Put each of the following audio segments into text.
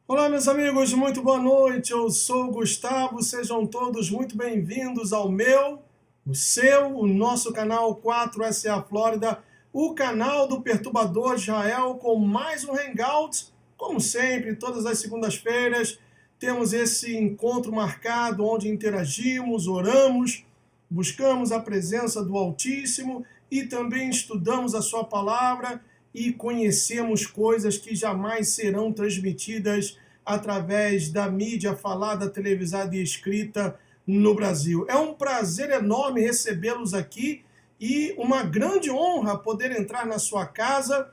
Olá, meus amigos, muito boa noite. Eu sou o Gustavo, sejam todos muito bem-vindos ao meu, o seu, o nosso canal 4SA Flórida, o canal do Perturbador Israel, com mais um Hangout. Como sempre, todas as segundas-feiras, temos esse encontro marcado onde interagimos, oramos, buscamos a presença do Altíssimo e também estudamos a sua palavra e conhecemos coisas que jamais serão transmitidas através da mídia falada, televisada e escrita no Brasil. É um prazer enorme recebê-los aqui e uma grande honra poder entrar na sua casa,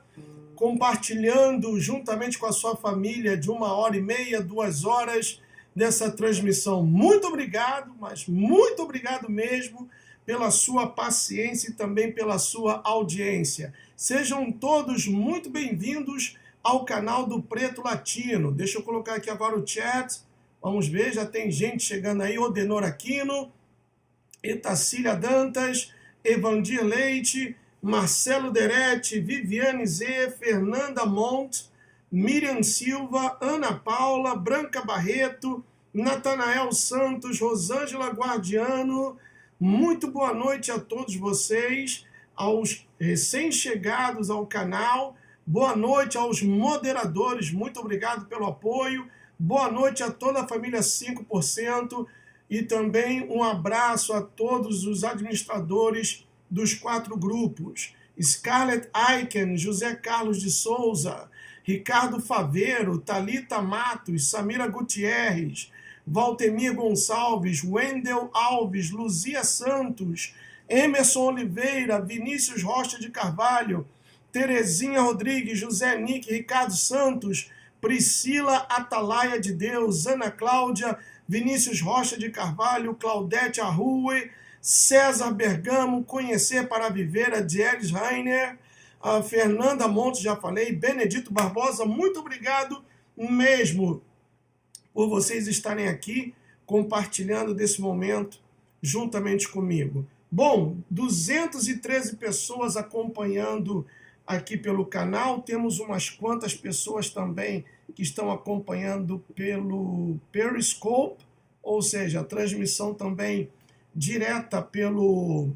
compartilhando juntamente com a sua família de 1h30, 2 horas dessa transmissão. Muito obrigado, mas muito obrigado mesmo pela sua paciência e também pela sua audiência. Sejam todos muito bem-vindos ao canal do Preto Latino. Deixa eu colocar aqui agora o chat. Vamos ver, já tem gente chegando aí. Odenor Aquino, Etacília Dantas, Evandir Leite, Marcelo Deretti, Viviane Z, Fernanda Monte, Miriam Silva, Ana Paula, Branca Barreto, Natanael Santos, Rosângela Guardiano. Muito boa noite a todos vocês, aos recém-chegados ao canal. Boa noite aos moderadores, muito obrigado pelo apoio. Boa noite a toda a família 5%. E também um abraço a todos os administradores dos 4 grupos. Scarlett Aiken, José Carlos de Souza, Ricardo Faveiro, Thalita Matos, Samira Gutierrez, Valtemir Gonçalves, Wendel Alves, Luzia Santos, Emerson Oliveira, Vinícius Rocha de Carvalho, Terezinha Rodrigues, José Nick, Ricardo Santos, Priscila Atalaia de Deus, Ana Cláudia, Vinícius Rocha de Carvalho, Claudete Arrue, César Bergamo, Conhecer para Viver, Adieles Rainer, a Fernanda Montes, já falei, Benedito Barbosa, muito obrigado mesmo por vocês estarem aqui compartilhando desse momento juntamente comigo. Bom, 213 pessoas acompanhando aqui pelo canal, temos umas quantas pessoas também que estão acompanhando pelo Periscope, ou seja, a transmissão também direta pelo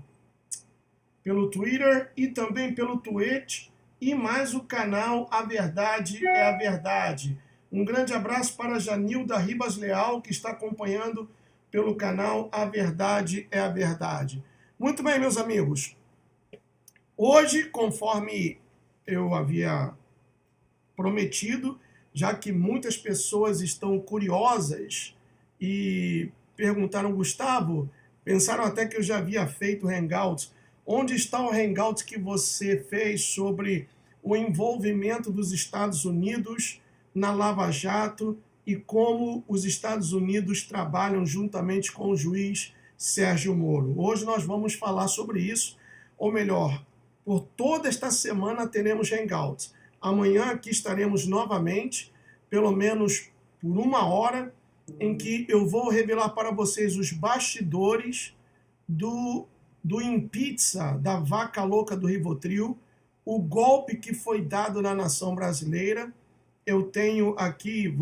Twitter e também pelo Twitch, e mais o canal A Verdade é a Verdade. Um grande abraço para a Janilda Ribas Leal, que está acompanhando pelo canal A Verdade é a Verdade. Muito bem, meus amigos. Hoje, conforme eu havia prometido, já que muitas pessoas estão curiosas e perguntaram, Gustavo, pensaram até que eu já havia feito Hangouts. Onde está o Hangout que você fez sobre o envolvimento dos Estados Unidos na Lava Jato e como os Estados Unidos trabalham juntamente com o juiz Sérgio Moro? Hoje nós vamos falar sobre isso, ou melhor, por toda esta semana teremos Hangouts. Amanhã aqui estaremos novamente, pelo menos por 1 hora, em que eu vou revelar para vocês os bastidores do impeachment da vaca louca do Rivotril, o golpe que foi dado na nação brasileira. Eu tenho aqui,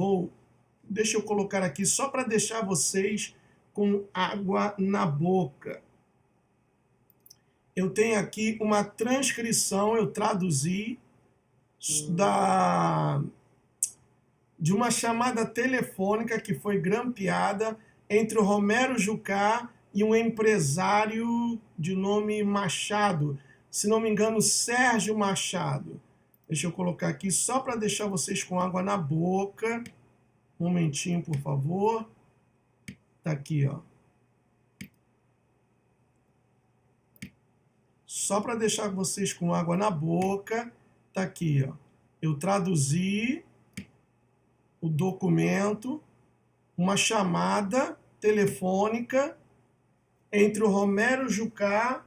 deixa eu colocar aqui só para deixar vocês com água na boca. Eu tenho aqui uma transcrição, eu traduzi, de uma chamada telefônica que foi grampeada entre o Romero Jucá e um empresário de nome Machado, se não me engano, Sérgio Machado. Deixa eu colocar aqui só para deixar vocês com água na boca. Um momentinho, por favor. Tá aqui, ó. Só para deixar vocês com água na boca, tá aqui, ó. Eu traduzi o documento, uma chamada telefônica entre o Romero Jucá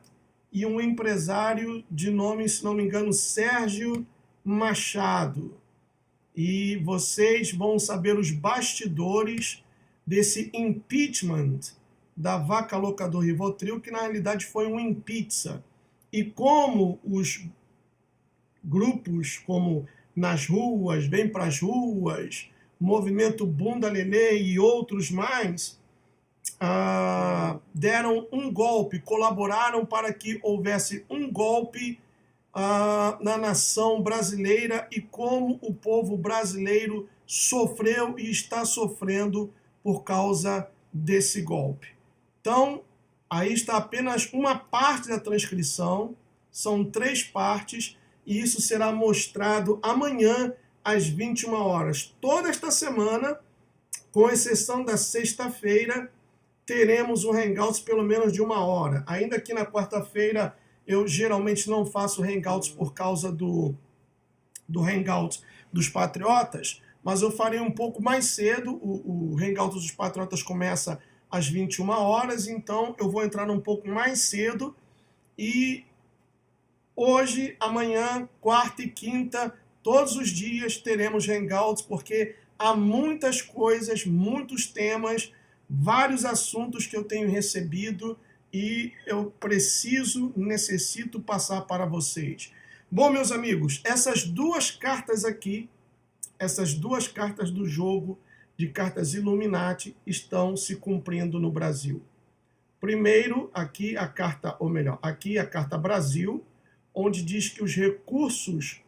e um empresário de nome, se não me engano, Sérgio Machado. E vocês vão saber os bastidores desse impeachment da vaca louca do Rivotril, que na realidade foi um impeachment. E como os grupos, como Nas Ruas, Vem Pras Ruas, Movimento Bunda Lelê e outros mais, deram um golpe, colaboraram para que houvesse um golpe na nação brasileira e como o povo brasileiro sofreu e está sofrendo por causa desse golpe. Então, aí está apenas uma parte da transcrição, são 3 partes, e isso será mostrado amanhã às 21 horas. Toda esta semana, com exceção da sexta-feira, teremos um Hangouts pelo menos de 1 hora. Ainda que na quarta-feira eu geralmente não faço Hangouts por causa do Hangouts dos Patriotas, mas eu farei um pouco mais cedo. O Hangouts dos Patriotas começa às 21 horas, então eu vou entrar um pouco mais cedo e hoje, amanhã, quarta e quinta, todos os dias teremos hangouts, porque há muitas coisas, muitos temas, vários assuntos que eu tenho recebido e eu necessito passar para vocês. Bom, meus amigos, essas duas cartas aqui, essas duas cartas do jogo de cartas Illuminati estão se cumprindo no Brasil. Primeiro, aqui a carta, ou melhor, aqui a carta Brasil, onde diz que os recursos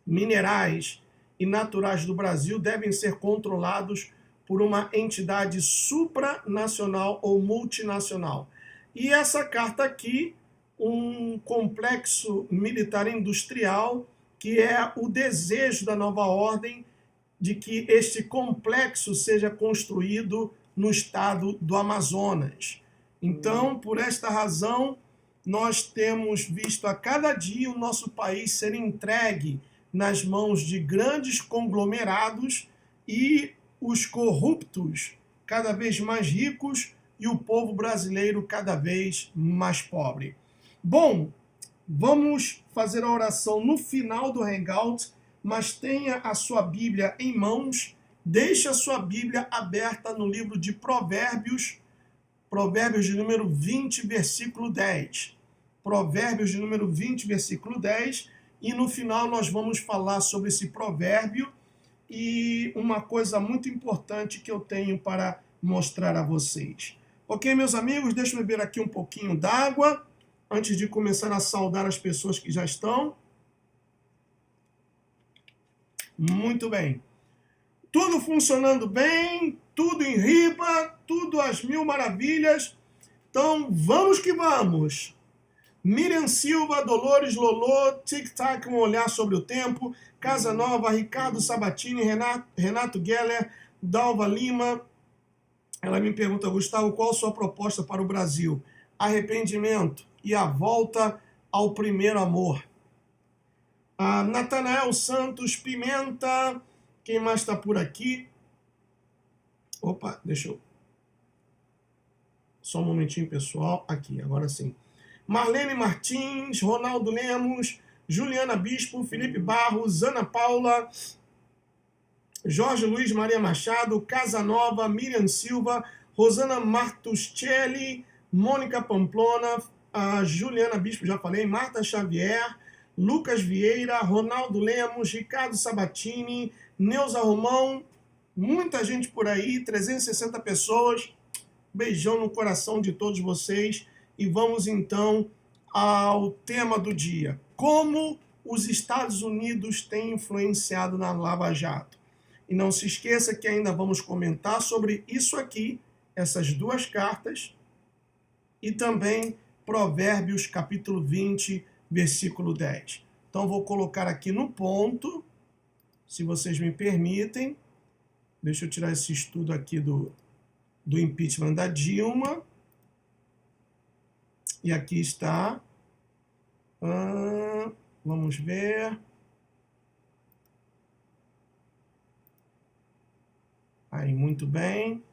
minerais e naturais do Brasil devem ser controlados por uma entidade supranacional ou multinacional. E essa carta aqui, um complexo militar industrial, que é o desejo da nova ordem de que este complexo seja construído no estado do Amazonas. Então, por esta razão, nós temos visto a cada dia o nosso país ser entregue nas mãos de grandes conglomerados e os corruptos cada vez mais ricos e o povo brasileiro cada vez mais pobre. Bom, vamos fazer a oração no final do Hangout, mas tenha a sua Bíblia em mãos, deixe a sua Bíblia aberta no livro de Provérbios, Provérbios de número 20, versículo 10. Provérbios de número 20, versículo 10. E no final nós vamos falar sobre esse provérbio e uma coisa muito importante que eu tenho para mostrar a vocês. Ok, meus amigos? Deixa eu beber aqui um pouquinho d'água antes de começar a saudar as pessoas que já estão. Muito bem. Tudo funcionando bem, tudo em riba, tudo às mil maravilhas. Então, vamos que vamos. Miriam Silva, Dolores Lolô, Tic Tac, um olhar sobre o tempo, Casa Nova, Ricardo Sabatini, Renato Geller, Dalva Lima. Ela me pergunta, Gustavo, qual a sua proposta para o Brasil? Arrependimento e a volta ao primeiro amor. Natanael Santos, Pimenta, quem mais está por aqui? Opa, deixa eu... Só um momentinho, pessoal. Aqui, agora sim. Marlene Martins, Ronaldo Lemos, Juliana Bispo, Felipe Barros, Ana Paula, Jorge Luiz Maria Machado, Casanova, Miriam Silva, Rosana Martuscelli, Mônica Pamplona, Juliana Bispo, já falei, Marta Xavier, Lucas Vieira, Ronaldo Lemos, Ricardo Sabatini, Neuza Romão, muita gente por aí, 360 pessoas. Beijão no coração de todos vocês. E vamos então ao tema do dia. Como os Estados Unidos têm influenciado na Lava Jato. E não se esqueça que ainda vamos comentar sobre isso aqui, essas duas cartas, e também Provérbios capítulo 20, versículo 10. Então vou colocar aqui no ponto, se vocês me permitem. Deixa eu tirar esse estudo aqui do impeachment da Dilma. E aqui está. Vamos ver. Aí, muito bem.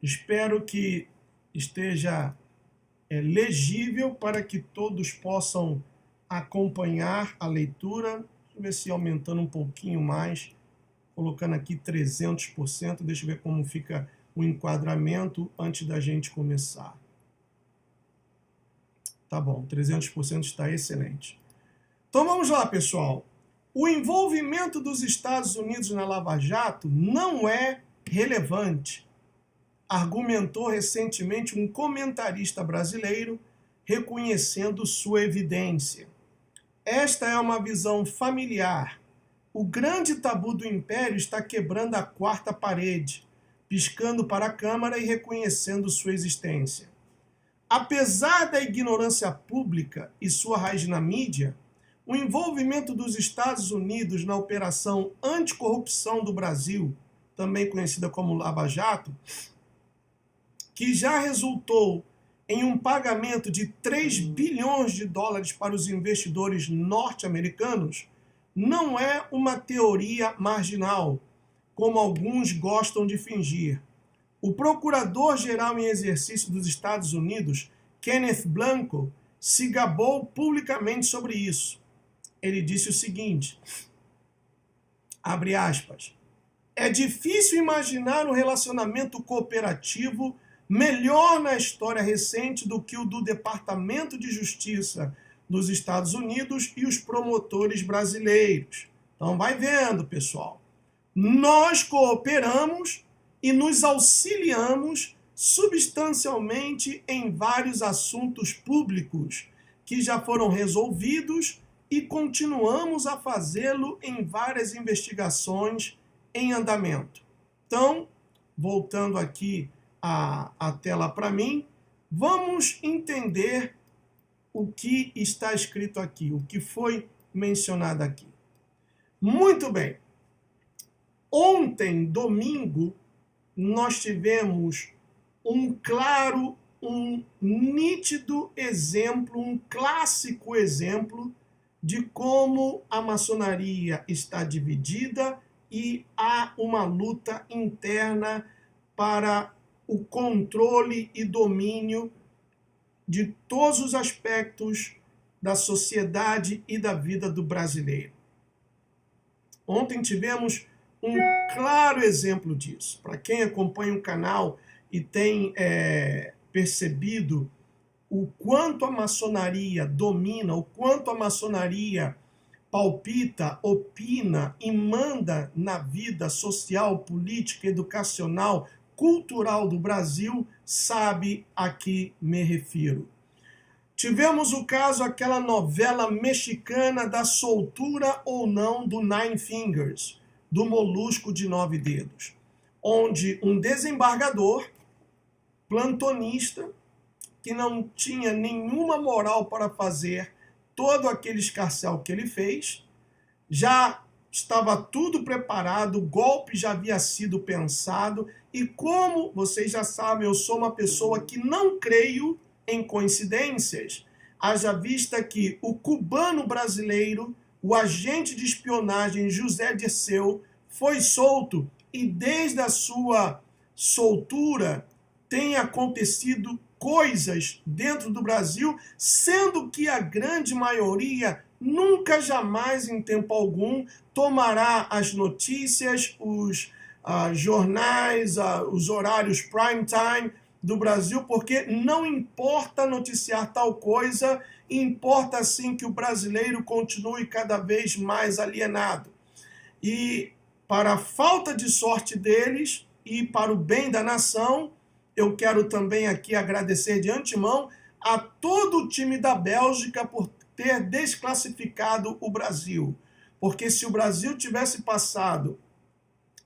Espero que esteja legível para que todos possam acompanhar a leitura. Deixa eu ver se aumentando um pouquinho mais. Colocando aqui 300%, deixa eu ver como fica o enquadramento antes da gente começar. Tá bom, 300% está excelente. Então vamos lá, pessoal. O envolvimento dos Estados Unidos na Lava Jato não é relevante, argumentou recentemente um comentarista brasileiro, reconhecendo sua evidência. Esta é uma visão familiar. O grande tabu do império está quebrando a quarta parede, piscando para a Câmara e reconhecendo sua existência. Apesar da ignorância pública e sua raiz na mídia, o envolvimento dos Estados Unidos na operação anticorrupção do Brasil, também conhecida como Lava Jato, que já resultou em um pagamento de 3 bilhões de dólares para os investidores norte-americanos, não é uma teoria marginal, como alguns gostam de fingir. O procurador-geral em exercício dos Estados Unidos, Kenneth Blanco, se gabou publicamente sobre isso. Ele disse o seguinte, abre aspas, é difícil imaginar um relacionamento cooperativo melhor na história recente do que o do Departamento de Justiça dos Estados Unidos e os promotores brasileiros. Então vai vendo, pessoal. Nós cooperamos e nos auxiliamos substancialmente em vários assuntos públicos que já foram resolvidos e continuamos a fazê-lo em várias investigações em andamento. Então, voltando aqui a tela para mim, vamos entender o que está escrito aqui, o que foi mencionado aqui. Muito bem. Ontem, domingo, nós tivemos um claro, um nítido exemplo, um clássico exemplo de como a maçonaria está dividida e há uma luta interna para o controle e domínio de todos os aspectos da sociedade e da vida do brasileiro. Ontem tivemos um claro exemplo disso. Para quem acompanha o canal e tem percebido o quanto a maçonaria domina, o quanto a maçonaria palpita, opina e manda na vida social, política, educacional, cultural do Brasil, sabe a que me refiro. Tivemos o caso, aquela novela mexicana da soltura ou não do Nine Fingers, do molusco de 9 dedos, onde um desembargador, plantonista, que não tinha nenhuma moral para fazer todo aquele escarcéu que ele fez, já estava tudo preparado, o golpe já havia sido pensado, e como vocês já sabem, eu sou uma pessoa que não creio em coincidências, haja vista que o cubano brasileiro, o agente de espionagem José Dirceu, foi solto e desde a sua soltura tem acontecido coisas dentro do Brasil, sendo que a grande maioria nunca, jamais, em tempo algum, tomará as notícias, os jornais, os horários prime time do Brasil, porque não importa noticiar tal coisa, importa sim que o brasileiro continue cada vez mais alienado. E para a falta de sorte deles e para o bem da nação, eu quero também aqui agradecer de antemão a todo o time da Bélgica por ter desclassificado o Brasil. Porque se o Brasil tivesse passado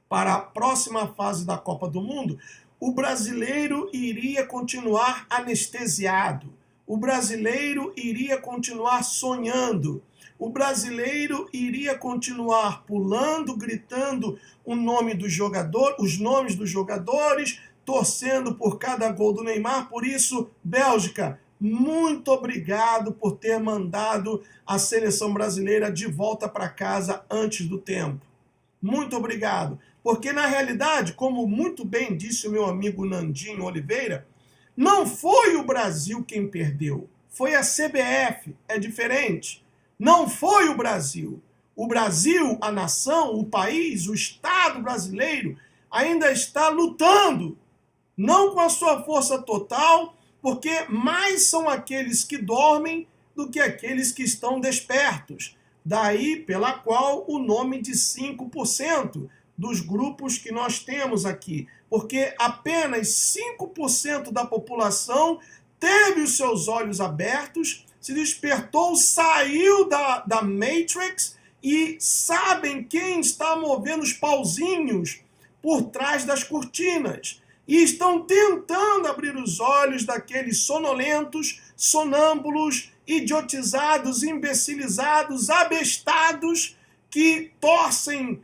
para a próxima fase da Copa do Mundo, o brasileiro iria continuar anestesiado. O brasileiro iria continuar sonhando. O brasileiro iria continuar pulando, gritando o nome do jogador, os nomes dos jogadores, torcendo por cada gol do Neymar. Por isso, Bélgica, muito obrigado por ter mandado a seleção brasileira de volta para casa antes do tempo. Muito obrigado. Porque, na realidade, como muito bem disse o meu amigo Nandinho Oliveira, não foi o Brasil quem perdeu, foi a CBF, é diferente. Não foi o Brasil. O Brasil, a nação, o país, o Estado brasileiro ainda está lutando, não com a sua força total, porque mais são aqueles que dormem do que aqueles que estão despertos. Daí pela qual o nome de 5% dos grupos que nós temos aqui, porque apenas 5% da população teve os seus olhos abertos, se despertou, saiu da Matrix e sabem quem está movendo os pauzinhos por trás das cortinas. E estão tentando abrir os olhos daqueles sonolentos, sonâmbulos, idiotizados, imbecilizados, abestados, que torcem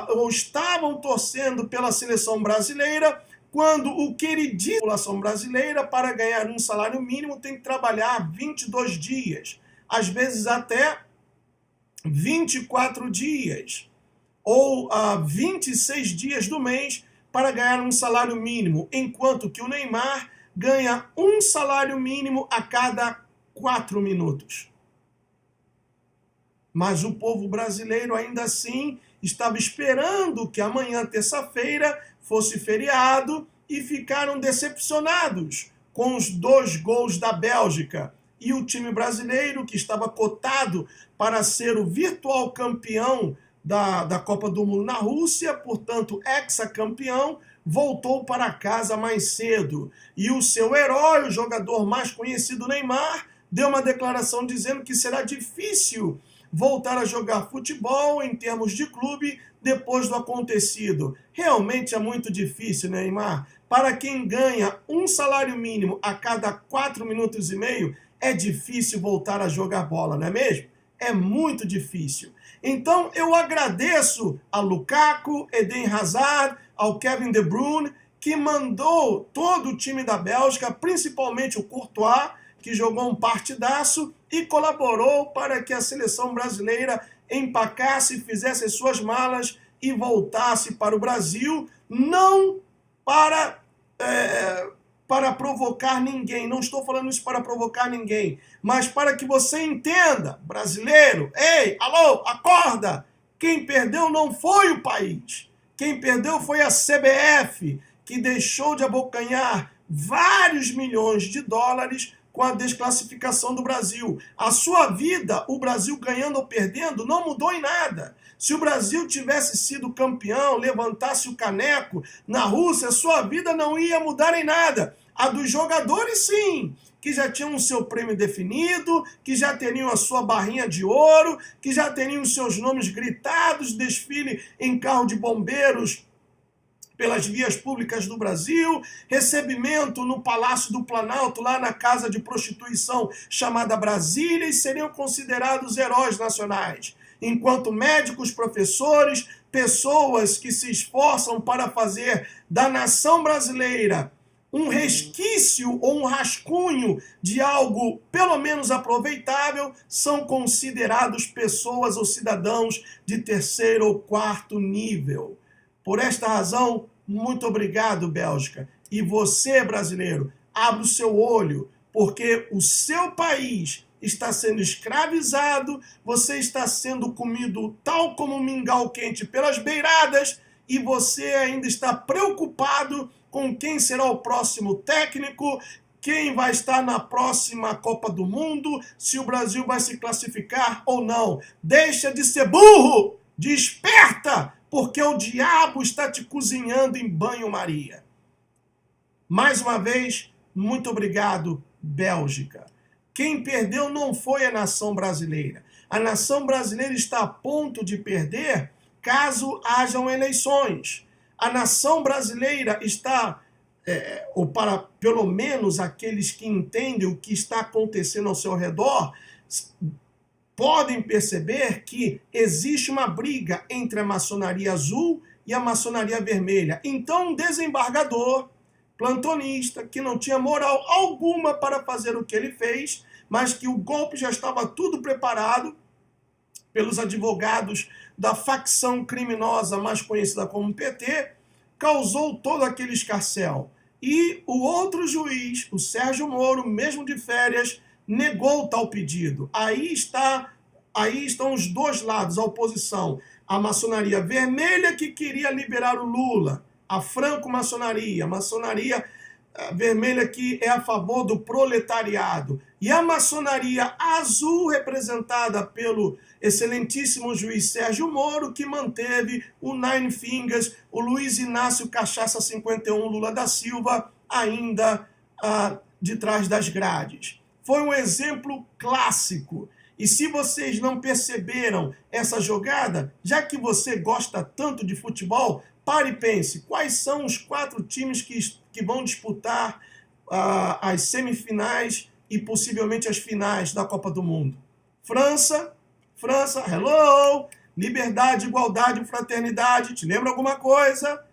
ou estavam torcendo pela seleção brasileira, quando o queridíssimo população brasileira, para ganhar um salário mínimo, tem que trabalhar 22 dias, às vezes até 24 dias ou 26 dias do mês para ganhar um salário mínimo, enquanto que o Neymar ganha um salário mínimo a cada 4 minutos. Mas o povo brasileiro ainda assim estava esperando que amanhã, terça-feira, fosse feriado e ficaram decepcionados com os 2 gols da Bélgica. E o time brasileiro, que estava cotado para ser o virtual campeão da Copa do Mundo na Rússia, portanto, hexacampeão, voltou para casa mais cedo. E o seu herói, o jogador mais conhecido, Neymar, deu uma declaração dizendo que será difícil voltar a jogar futebol em termos de clube depois do acontecido. Realmente é muito difícil, Neymar. Para quem ganha um salário mínimo a cada 4 minutos e meio, é difícil voltar a jogar bola, não é mesmo? É muito difícil. Então eu agradeço a Lukaku, Eden Hazard, ao Kevin De Bruyne, que mandou todo o time da Bélgica, principalmente o Courtois, que jogou um partidaço e colaborou para que a seleção brasileira empacasse, fizesse suas malas e voltasse para o Brasil, não para provocar ninguém. Não estou falando isso para provocar ninguém, mas para que você entenda, brasileiro, ei, alô, acorda! Quem perdeu não foi o país. Quem perdeu foi a CBF, que deixou de abocanhar vários milhões de dólares com a desclassificação do Brasil. A sua vida, o Brasil ganhando ou perdendo, não mudou em nada. Se o Brasil tivesse sido campeão, levantasse o caneco na Rússia, sua vida não ia mudar em nada. A dos jogadores, sim, que já tinham o seu prêmio definido, que já teriam a sua barrinha de ouro, que já teriam os seus nomes gritados, desfile em carro de bombeiros pelas vias públicas do Brasil, recebimento no Palácio do Planalto, lá na casa de prostituição chamada Brasília, e seriam considerados heróis nacionais. Enquanto médicos, professores, pessoas que se esforçam para fazer da nação brasileira um resquício ou um rascunho de algo pelo menos aproveitável, são considerados pessoas ou cidadãos de 3º ou 4º nível. Por esta razão, muito obrigado, Bélgica. E você, brasileiro, abra o seu olho, porque o seu país está sendo escravizado, você está sendo comido tal como um mingau quente pelas beiradas, e você ainda está preocupado com quem será o próximo técnico, quem vai estar na próxima Copa do Mundo, se o Brasil vai se classificar ou não. Deixa de ser burro! Desperta! Porque o diabo está te cozinhando em banho-maria. Mais uma vez, muito obrigado, Bélgica. Quem perdeu não foi a nação brasileira. A nação brasileira está a ponto de perder caso hajam eleições. A nação brasileira está, ou para pelo menos aqueles que entendem o que está acontecendo ao seu redor, podem perceber que existe uma briga entre a maçonaria azul e a maçonaria vermelha. Então, um desembargador, plantonista, que não tinha moral alguma para fazer o que ele fez, mas que o golpe já estava tudo preparado pelos advogados da facção criminosa mais conhecida como PT, causou todo aquele escarcéu. E o outro juiz, o Sérgio Moro, mesmo de férias, negou tal pedido. Aí estão os dois lados, a oposição. A maçonaria vermelha, que queria liberar o Lula, a franco-maçonaria, a maçonaria vermelha, que é a favor do proletariado, e a maçonaria azul, representada pelo excelentíssimo juiz Sérgio Moro, que manteve o Nine Fingers, o Luiz Inácio Cachaça 51 Lula da Silva, ainda de trás das grades. Foi um exemplo clássico. E se vocês não perceberam essa jogada, já que você gosta tanto de futebol, pare e pense, quais são os 4 times que vão disputar as semifinais e possivelmente as finais da Copa do Mundo? França, hello, liberdade, igualdade, fraternidade, te lembra alguma coisa?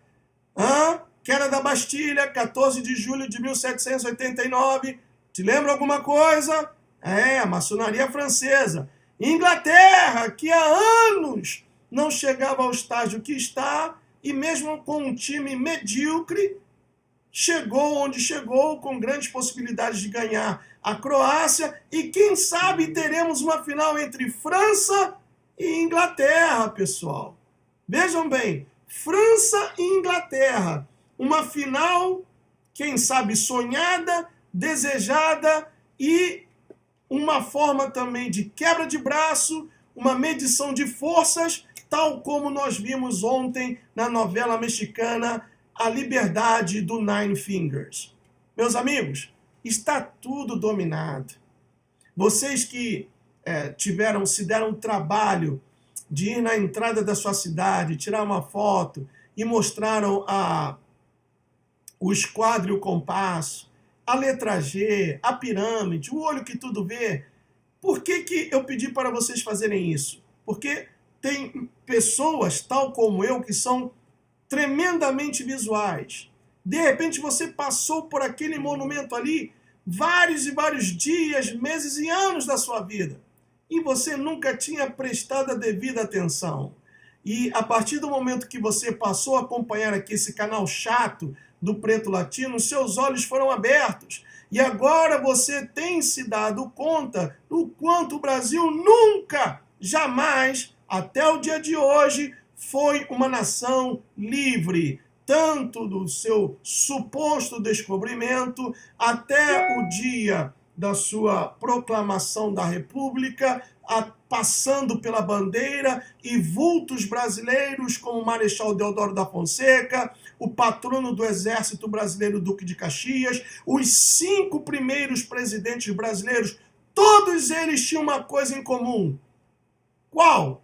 Queda da Bastilha, 14 de julho de 1789, te lembra alguma coisa? A maçonaria francesa. Inglaterra, que há anos não chegava ao estágio que está, e mesmo com um time medíocre, chegou onde chegou, com grandes possibilidades de ganhar a Croácia, e quem sabe teremos uma final entre França e Inglaterra, pessoal. Vejam bem, França e Inglaterra, uma final, quem sabe, sonhada, desejada, e uma forma também de quebra de braço, uma medição de forças, tal como nós vimos ontem na novela mexicana A Liberdade do Nine Fingers. Meus amigos, está tudo dominado. Vocês que se deram o trabalho de ir na entrada da sua cidade, tirar uma foto e mostraram o esquadro e o compasso, a letra G, a pirâmide, o olho que tudo vê. Por que eu pedi para vocês fazerem isso? Porque tem pessoas, tal como eu, que são tremendamente visuais. De repente você passou por aquele monumento ali vários e vários dias, meses e anos da sua vida. E você nunca tinha prestado a devida atenção. E a partir do momento que você passou a acompanhar aqui esse canal chato do Preto Latino, seus olhos foram abertos. E agora você tem se dado conta do quanto o Brasil nunca, jamais, até o dia de hoje, foi uma nação livre, tanto do seu suposto descobrimento até o dia da sua proclamação da República, passando pela bandeira e vultos brasileiros como o Marechal Deodoro da Fonseca, o patrono do Exército Brasileiro, Duque de Caxias, os 5 primeiros presidentes brasileiros, todos eles tinham uma coisa em comum. Qual?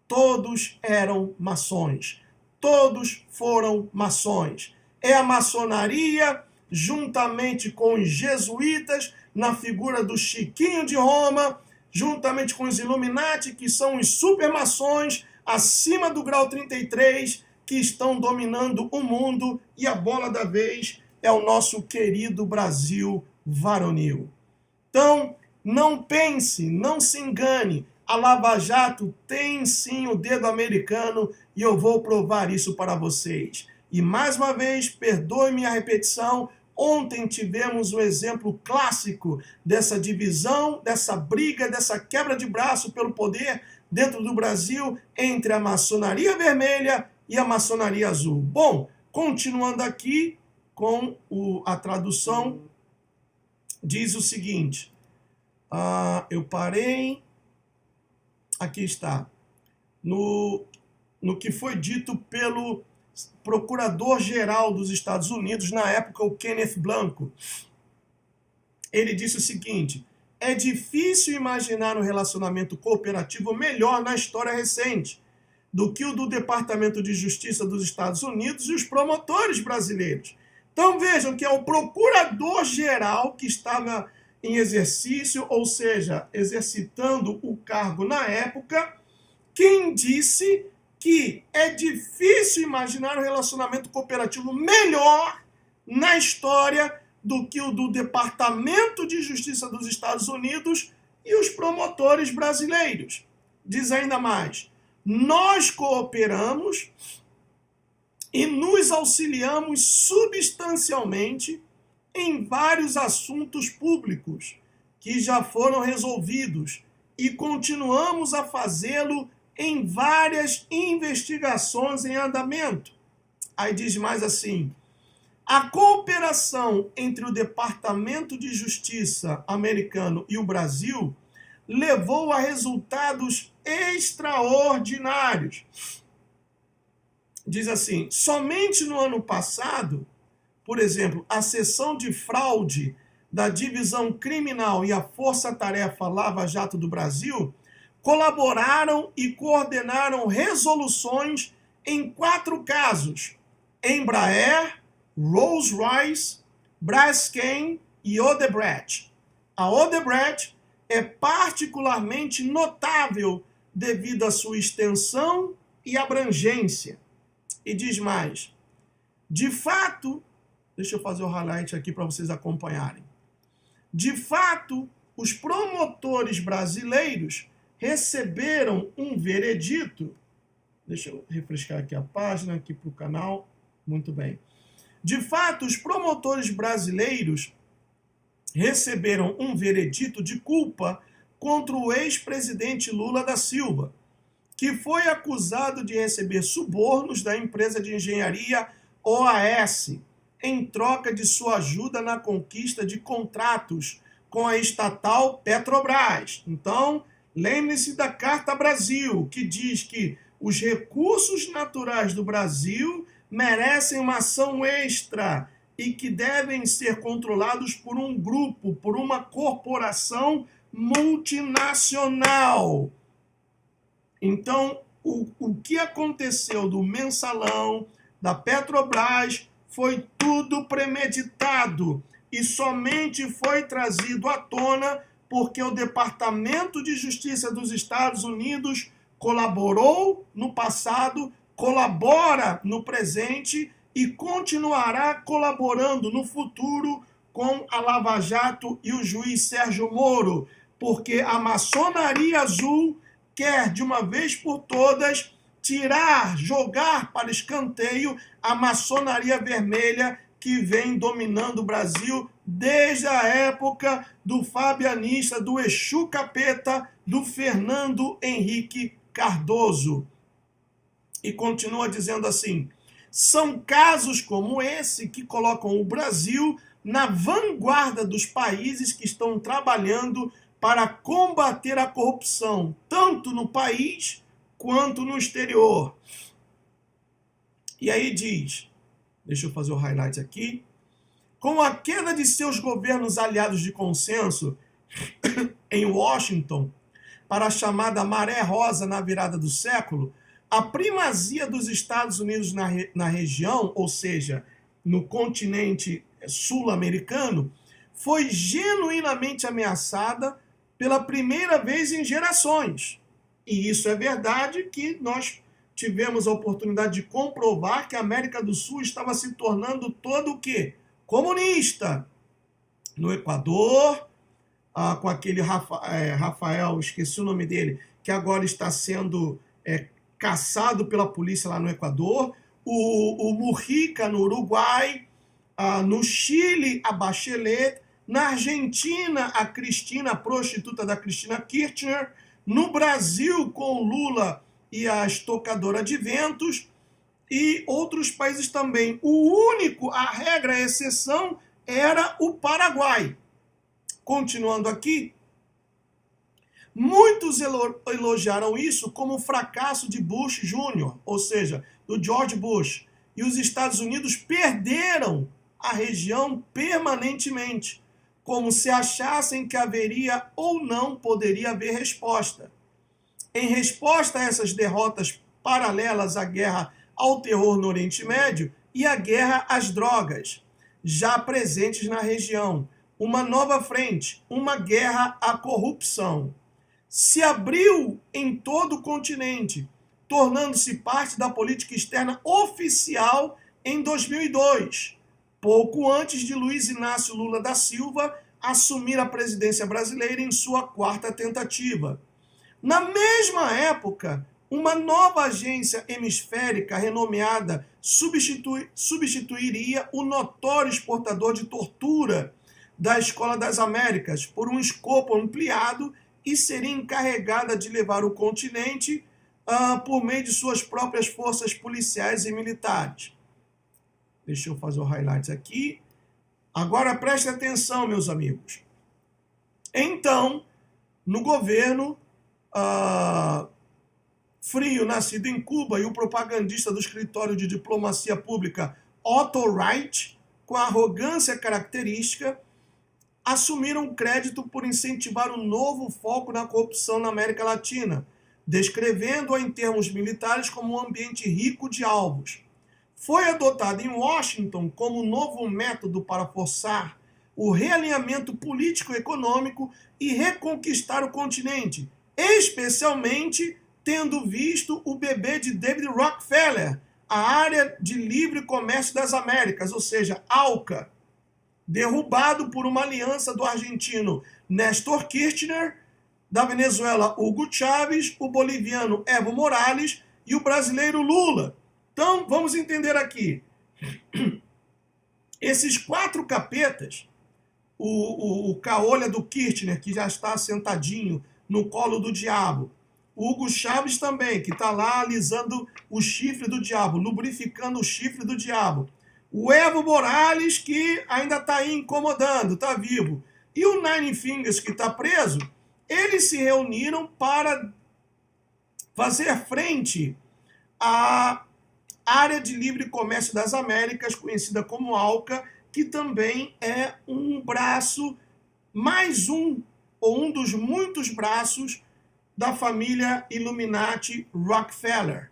Todos eram maçons. Todos foram maçons. É a maçonaria, juntamente com os jesuítas, na figura do Chiquinho de Roma, juntamente com os Illuminati, que são os supermaçons, acima do grau 33, que estão dominando o mundo, e a bola da vez é o nosso querido Brasil varonil. Então, não pense, não se engane, a Lava Jato tem sim o dedo americano e eu vou provar isso para vocês. E mais uma vez, perdoe-me a repetição, ontem tivemos um exemplo clássico dessa divisão, dessa briga, dessa quebra de braço pelo poder dentro do Brasil entre a maçonaria vermelha e a maçonaria azul. Bom, continuando aqui com a tradução, diz o seguinte, eu parei, aqui está, no que foi dito pelo procurador-geral dos Estados Unidos, na época, o Kenneth Blanco. Ele disse o seguinte: é difícil imaginar um relacionamento cooperativo melhor na história recente do que o do Departamento de Justiça dos Estados Unidos e os promotores brasileiros. Então vejam que é o procurador-geral que estava em exercício, ou seja, exercitando o cargo na época, quem disse que é difícil imaginar um relacionamento cooperativo melhor na história do que o do Departamento de Justiça dos Estados Unidos e os promotores brasileiros. Diz ainda mais: nós cooperamos e nos auxiliamos substancialmente em vários assuntos públicos que já foram resolvidos e continuamos a fazê-lo em várias investigações em andamento. Aí diz mais assim: a cooperação entre o Departamento de Justiça americano e o Brasil levou a resultados extraordinários. Diz assim: somente no ano passado, por exemplo, a seção de fraude da Divisão Criminal e a Força-Tarefa Lava Jato do Brasil colaboraram e coordenaram resoluções em 4 casos: Embraer, Rolls-Royce, Braskem e Odebrecht. A Odebrecht é particularmente notável devido à sua extensão e abrangência. E diz mais: de fato, deixa eu fazer o highlight aqui para vocês acompanharem. De fato, os promotores brasileiros receberam um veredito. Deixa eu refrescar aqui a página, aqui para o canal. Muito bem. De fato, os promotores brasileiros receberam um veredito de culpa contra o ex-presidente Lula da Silva, que foi acusado de receber subornos da empresa de engenharia OAS em troca de sua ajuda na conquista de contratos com a estatal Petrobras. Então, lembre-se da Carta Brasil, que diz que os recursos naturais do Brasil merecem uma ação extra e que devem ser controlados por um grupo, por uma corporação multinacional. Então, o que aconteceu do mensalão, da Petrobras, foi tudo premeditado e somente foi trazido à tona porque o Departamento de Justiça dos Estados Unidos colaborou no passado, colabora no presente e continuará colaborando no futuro com a Lava Jato e o juiz Sérgio Moro, porque a maçonaria azul quer, de uma vez por todas, tirar, jogar para escanteio a maçonaria vermelha que vem dominando o Brasil desde a época do fabianista, do Exu Capeta, do Fernando Henrique Cardoso. E continua dizendo assim: são casos como esse que colocam o Brasil na vanguarda dos países que estão trabalhando para combater a corrupção, tanto no país quanto no exterior. E aí diz, deixa eu fazer o highlight aqui, com a queda de seus governos aliados de consenso em Washington, para a chamada maré rosa na virada do século, a primazia dos Estados Unidos na região, ou seja, no continente sul-americano, foi genuinamente ameaçada pela primeira vez em gerações. E isso é verdade, que nós tivemos a oportunidade de comprovar que a América do Sul estava se tornando todo o quê? Comunista. No Equador, com aquele Rafael, esqueci o nome dele, que agora está sendo caçado pela polícia lá no Equador, o Mujica no Uruguai, no Chile, a Bachelet, na Argentina, a Cristina, a prostituta da Cristina Kirchner, no Brasil, com o Lula e a estocadora de ventos, e outros países também. O único, a regra, a exceção, era o Paraguai. Continuando aqui, muitos elogiaram isso como o fracasso de Bush Jr., ou seja, do George Bush, e os Estados Unidos perderam a região permanentemente, como se achassem que haveria ou não poderia haver resposta. Em resposta a essas derrotas paralelas à guerra ao terror no Oriente Médio e à guerra às drogas, já presentes na região, uma nova frente, uma guerra à corrupção, se abriu em todo o continente, tornando-se parte da política externa oficial em 2002, pouco antes de Luiz Inácio Lula da Silva assumir a presidência brasileira em sua quarta tentativa. Na mesma época, uma nova agência hemisférica renomeada substituiria o notório exportador de tortura da Escola das Américas por um escopo ampliado e seria encarregada de levar o continente por meio de suas próprias forças policiais e militares. Deixa eu fazer o highlight aqui. Agora preste atenção, meus amigos. Então, no governo Frio, nascido em Cuba, e o propagandista do escritório de diplomacia pública Otto Wright, com a arrogância característica, assumiram crédito por incentivar um novo foco na corrupção na América Latina, descrevendo-a em termos militares como um ambiente rico de alvos. Foi adotado em Washington como novo método para forçar o realinhamento político-econômico e reconquistar o continente, especialmente tendo visto o bebê de David Rockefeller, a Área de Livre Comércio das Américas, ou seja, ALCA, derrubado por uma aliança do argentino Néstor Kirchner Da Venezuela, Hugo Chávez, o boliviano Evo Morales e o brasileiro Lula. Então, vamos entender aqui. Esses 4 capetas, o caolha do Kirchner, que já está sentadinho no colo do diabo, o Hugo Chávez também, que está lá alisando o chifre do diabo, lubrificando o chifre do diabo. O Evo Morales, que ainda está aí incomodando, está vivo. E o Nine Fingers, que está preso, eles se reuniram para fazer frente à Área de Livre Comércio das Américas, conhecida como ALCA, que também é um braço, mais um, ou um dos muitos braços da família Illuminati Rockefeller.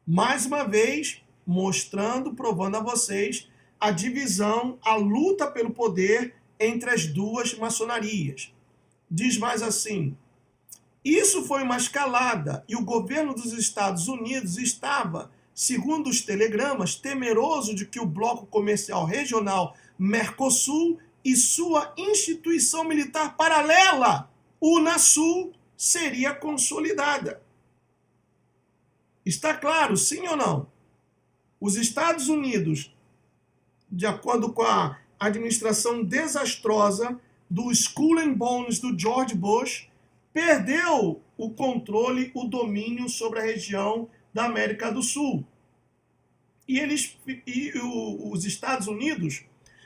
Mais uma vez, mostrando, provando a vocês a divisão, a luta pelo poder entre as duas maçonarias. Diz mais assim: isso foi uma escalada e o governo dos Estados Unidos estava, segundo os telegramas, temeroso de que o bloco comercial regional Mercosul e sua instituição militar paralela, UNASUL, seria consolidada. Está claro, sim ou não? Os Estados Unidos, de acordo com a administração desastrosa do Skull and Bones do George Bush, perdeu o controle, o domínio sobre a região da América do Sul. Os Estados Unidos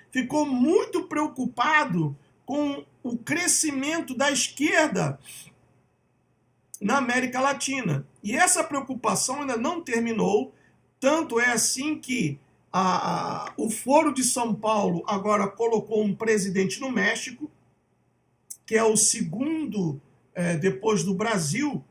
ficou muito preocupado com o crescimento da esquerda na América Latina. E essa preocupação ainda não terminou, tanto é assim que o Foro de São Paulo agora colocou um presidente no México, que é o segundo, depois do Brasil,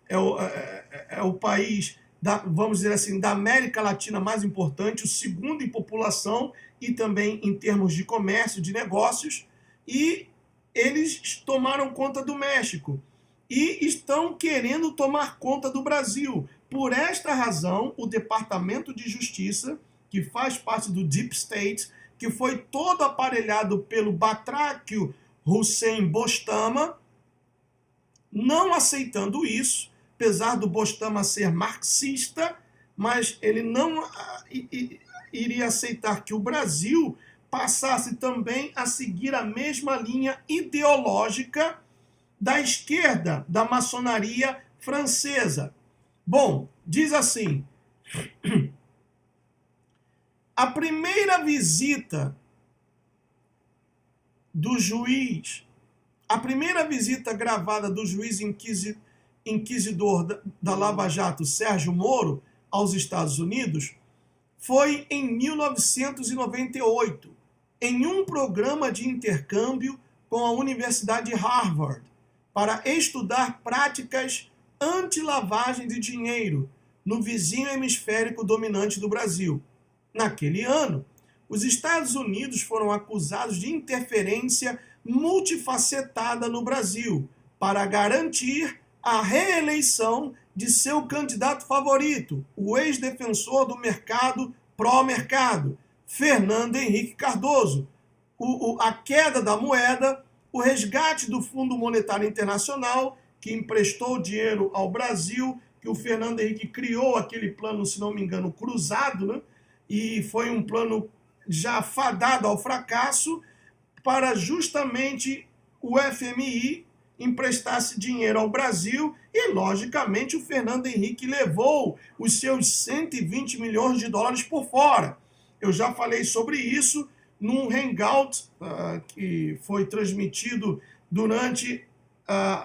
é o país, vamos dizer assim, da América Latina mais importante, o segundo em população e também em termos de comércio, de negócios, e eles tomaram conta do México e estão querendo tomar conta do Brasil. Por esta razão, o Departamento de Justiça, que faz parte do Deep State, que foi todo aparelhado pelo Batráquio Hussein Bostama, não aceitando isso, apesar do Bostama ser marxista, mas ele não iria aceitar que o Brasil passasse também a seguir a mesma linha ideológica da esquerda, da maçonaria francesa. Bom, diz assim: a primeira visita do juiz, a primeira visita gravada do juiz inquisidor da Lava Jato, Sérgio Moro, aos Estados Unidos, foi em 1998, em um programa de intercâmbio com a Universidade de Harvard, para estudar práticas anti-lavagem de dinheiro no vizinho hemisférico dominante do Brasil. Naquele ano, os Estados Unidos foram acusados de interferência multifacetada no Brasil para garantir a reeleição de seu candidato favorito, o ex-defensor do mercado pró-mercado, Fernando Henrique Cardoso, a queda da moeda, o resgate do Fundo Monetário Internacional, que emprestou dinheiro ao Brasil, que o Fernando Henrique criou aquele plano, se não me engano, cruzado, né? E foi um plano já fadado ao fracasso, para justamente o FMI emprestasse dinheiro ao Brasil e, logicamente, o Fernando Henrique levou os seus 120 milhões de dólares por fora. Eu já falei sobre isso num hangout que foi transmitido durante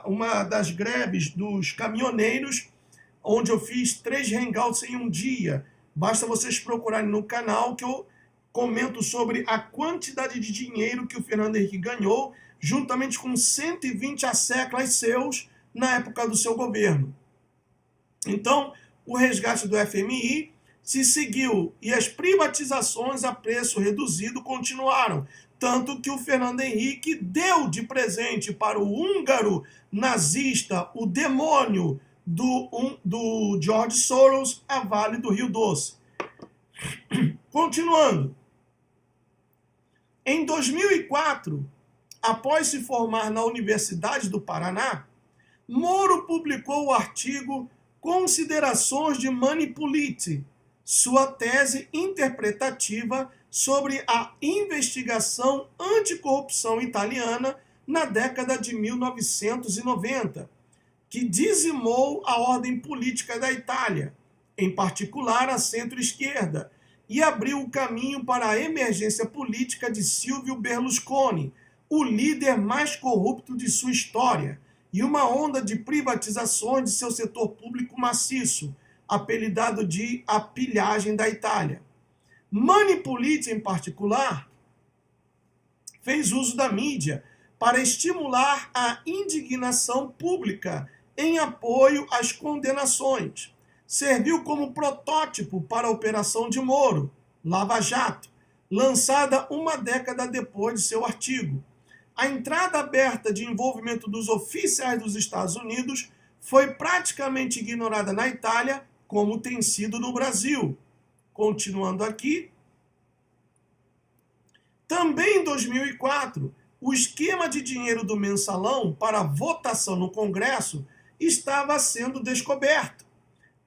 uma das greves dos caminhoneiros, onde eu fiz 3 hangouts em um dia. Basta vocês procurarem no canal que eu comento sobre a quantidade de dinheiro que o Fernando Henrique ganhou, juntamente com 120 asseclas seus na época do seu governo. Então, o resgate do FMI se seguiu e as privatizações a preço reduzido continuaram, tanto que o Fernando Henrique deu de presente para o húngaro nazista, o demônio do George Soros, a Vale do Rio Doce. Continuando. Em 2004, Após se formar na Universidade do Paraná, Moro publicou o artigo Considerações de Manipulite, sua tese interpretativa sobre a investigação anticorrupção italiana na década de 1990, que dizimou a ordem política da Itália, em particular a centro-esquerda, e abriu o caminho para a emergência política de Silvio Berlusconi, o líder mais corrupto de sua história, e uma onda de privatizações de seu setor público maciço, apelidado de a pilhagem da Itália. Manipulite, em particular, fez uso da mídia para estimular a indignação pública em apoio às condenações. Serviu como protótipo para a Operação de Moro, Lava Jato, lançada uma década depois de seu artigo. A entrada aberta de envolvimento dos oficiais dos Estados Unidos foi praticamente ignorada na Itália, como tem sido no Brasil. Continuando aqui. Também em 2004, o esquema de dinheiro do mensalão para votação no Congresso estava sendo descoberto.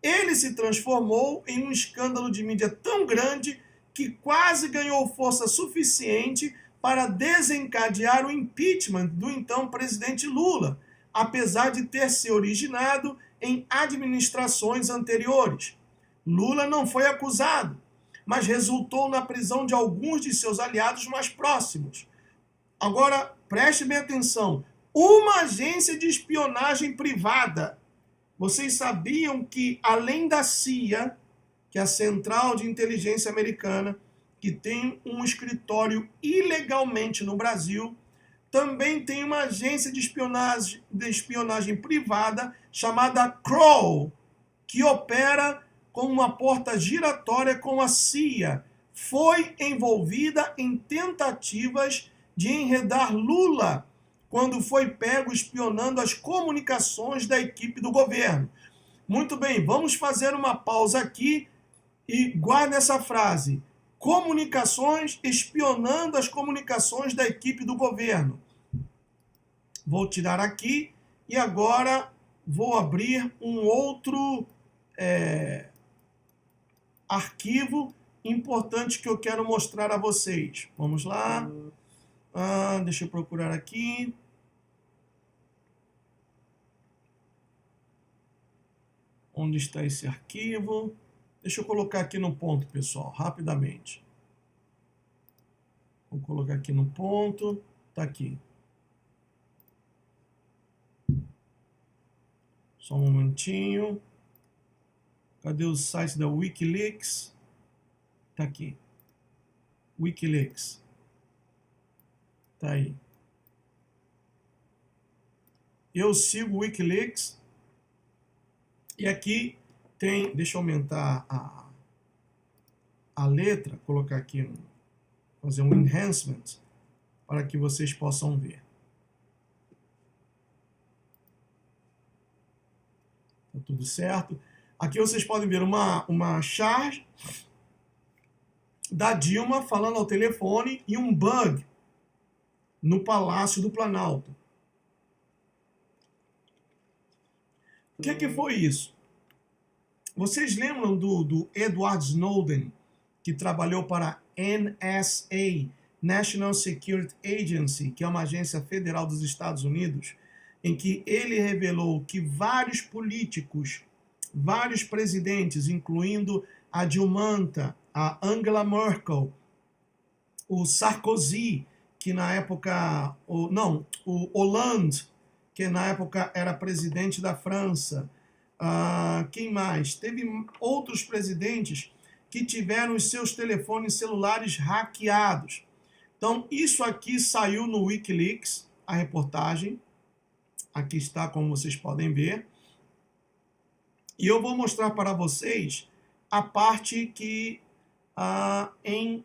Ele se transformou em um escândalo de mídia tão grande que quase ganhou força suficiente para desencadear o impeachment do então presidente Lula, apesar de ter se originado em administrações anteriores. Lula não foi acusado, mas resultou na prisão de alguns de seus aliados mais próximos. Agora, preste bem atenção. Uma agência de espionagem privada. Vocês sabiam que, além da CIA, que é a Central de Inteligência Americana, que tem um escritório ilegalmente no Brasil, também tem uma agência de espionagem privada chamada Kroll, que opera com uma porta giratória com a CIA. Foi envolvida em tentativas de enredar Lula quando foi pego espionando as comunicações da equipe do governo. Muito bem, vamos fazer uma pausa aqui e guarde essa frase. Comunicações, espionando as comunicações da equipe do governo. Vou tirar aqui e agora vou abrir um outro arquivo importante que eu quero mostrar a vocês. Vamos lá. Deixa eu procurar aqui. Onde está esse arquivo? Deixa eu colocar aqui no ponto, pessoal, rapidamente. Vou colocar aqui no ponto. Está aqui. Só um momentinho. Cadê o site da Wikileaks? Está aqui. Wikileaks. Está aí. Eu sigo o Wikileaks. E aqui tem... Deixa eu aumentar a letra. Colocar aqui, fazer um enhancement para que vocês possam ver. Tá tudo certo? Aqui vocês podem ver uma charge da Dilma falando ao telefone e um bug no Palácio do Planalto. O que foi isso? Vocês lembram do Edward Snowden, que trabalhou para a NSA, National Security Agency, que é uma agência federal dos Estados Unidos, em que ele revelou que vários políticos, vários presidentes, incluindo a Dilmanta, a Angela Merkel, o Sarkozy, que na época... o Hollande, que na época era presidente da França. Quem mais? Teve outros presidentes que tiveram os seus telefones celulares hackeados. Então, isso aqui saiu no Wikileaks, a reportagem. Aqui está, como vocês podem ver. E eu vou mostrar para vocês a parte que em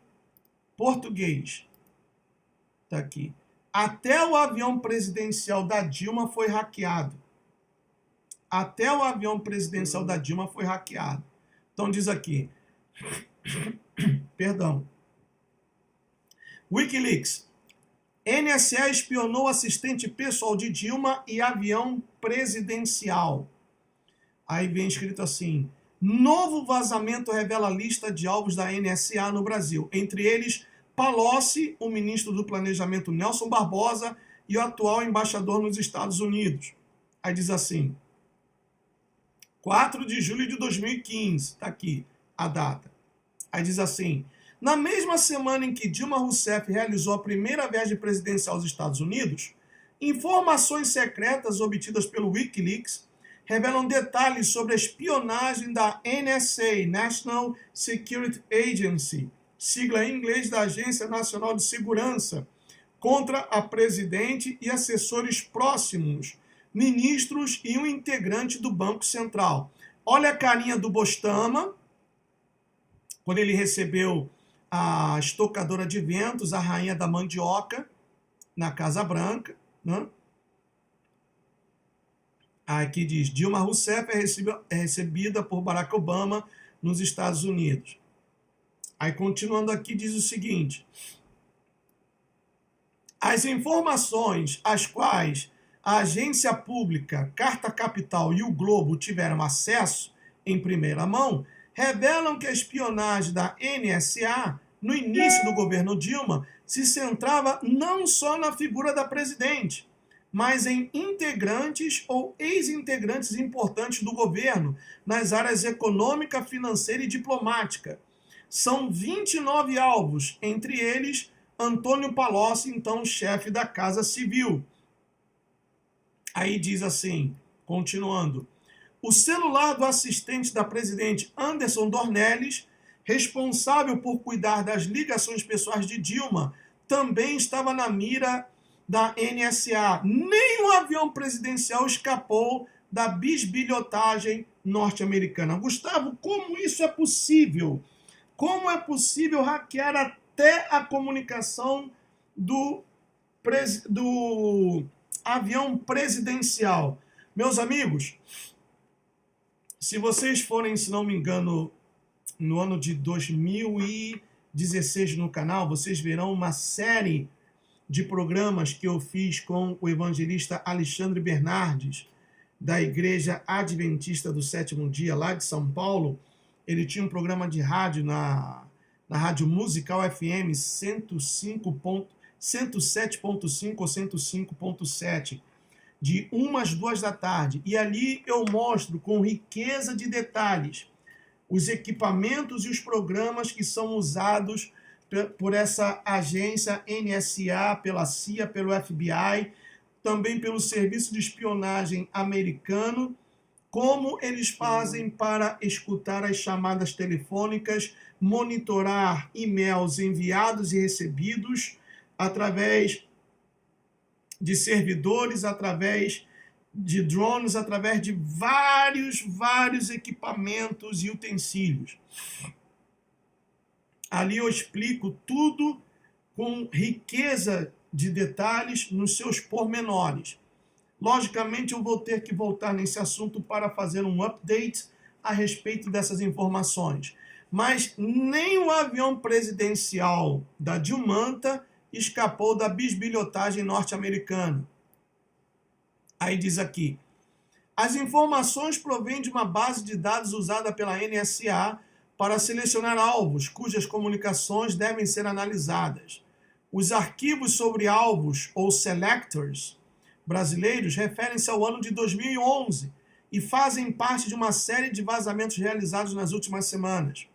português. Está aqui. Até o avião presidencial da Dilma foi hackeado. Até o avião presidencial da Dilma foi hackeado. Então diz aqui. Perdão. Wikileaks. NSA espionou assistente pessoal de Dilma e avião presidencial. Aí vem escrito assim: novo vazamento revela lista de alvos da NSA no Brasil. Entre eles, Palocci, o ministro do Planejamento Nelson Barbosa e o atual embaixador nos Estados Unidos. Aí diz assim: 4 de julho de 2015, está aqui a data. Aí diz assim: na mesma semana em que Dilma Rousseff realizou a primeira viagem presidencial aos Estados Unidos, informações secretas obtidas pelo Wikileaks revelam detalhes sobre a espionagem da NSA, National Security Agency, sigla em inglês da Agência Nacional de Segurança, contra a presidente e assessores próximos, ministros e um integrante do Banco Central. Olha a carinha do Bostama, quando ele recebeu a estocadora de ventos, a rainha da mandioca, na Casa Branca, né? Aqui diz: Dilma Rousseff é recebida por Barack Obama nos Estados Unidos. Aí, continuando aqui, diz o seguinte: as informações às quais a agência pública, Carta Capital e o Globo tiveram acesso em primeira mão revelam que a espionagem da NSA, no início do governo Dilma, se centrava não só na figura da presidente, mas em integrantes ou ex-integrantes importantes do governo, nas áreas econômica, financeira e diplomática. São 29 alvos, entre eles Antônio Palocci, então chefe da Casa Civil. Aí diz assim, continuando: o celular do assistente da presidente Anderson Dornelles, responsável por cuidar das ligações pessoais de Dilma, também estava na mira da NSA. Nem o avião presidencial escapou da bisbilhotagem norte-americana. Gustavo, como isso é possível? Como é possível hackear até a comunicação do avião presidencial? Meus amigos, se vocês forem, se não me engano, no ano de 2016 no canal, vocês verão uma série de programas que eu fiz com o evangelista Alexandre Bernardes, da Igreja Adventista do Sétimo Dia, lá de São Paulo. Ele tinha um programa de rádio na Rádio Musical FM 107.5 ou 105.7, de 1 às 2 da tarde. E ali eu mostro com riqueza de detalhes os equipamentos e os programas que são usados por essa agência NSA, pela CIA, pelo FBI, também pelo Serviço de Espionagem americano, como eles fazem para escutar as chamadas telefônicas, monitorar e-mails enviados e recebidos através de servidores, através de drones, através de vários equipamentos e utensílios. Ali eu explico tudo com riqueza de detalhes nos seus pormenores. Logicamente, eu vou ter que voltar nesse assunto para fazer um update a respeito dessas informações. Mas nem o avião presidencial da Dilmanta escapou da bisbilhotagem norte-americana. Aí diz aqui: as informações provêm de uma base de dados usada pela NSA para selecionar alvos cujas comunicações devem ser analisadas. Os arquivos sobre alvos ou selectors brasileiros referem-se ao ano de 2011 e fazem parte de uma série de vazamentos realizados nas últimas semanas.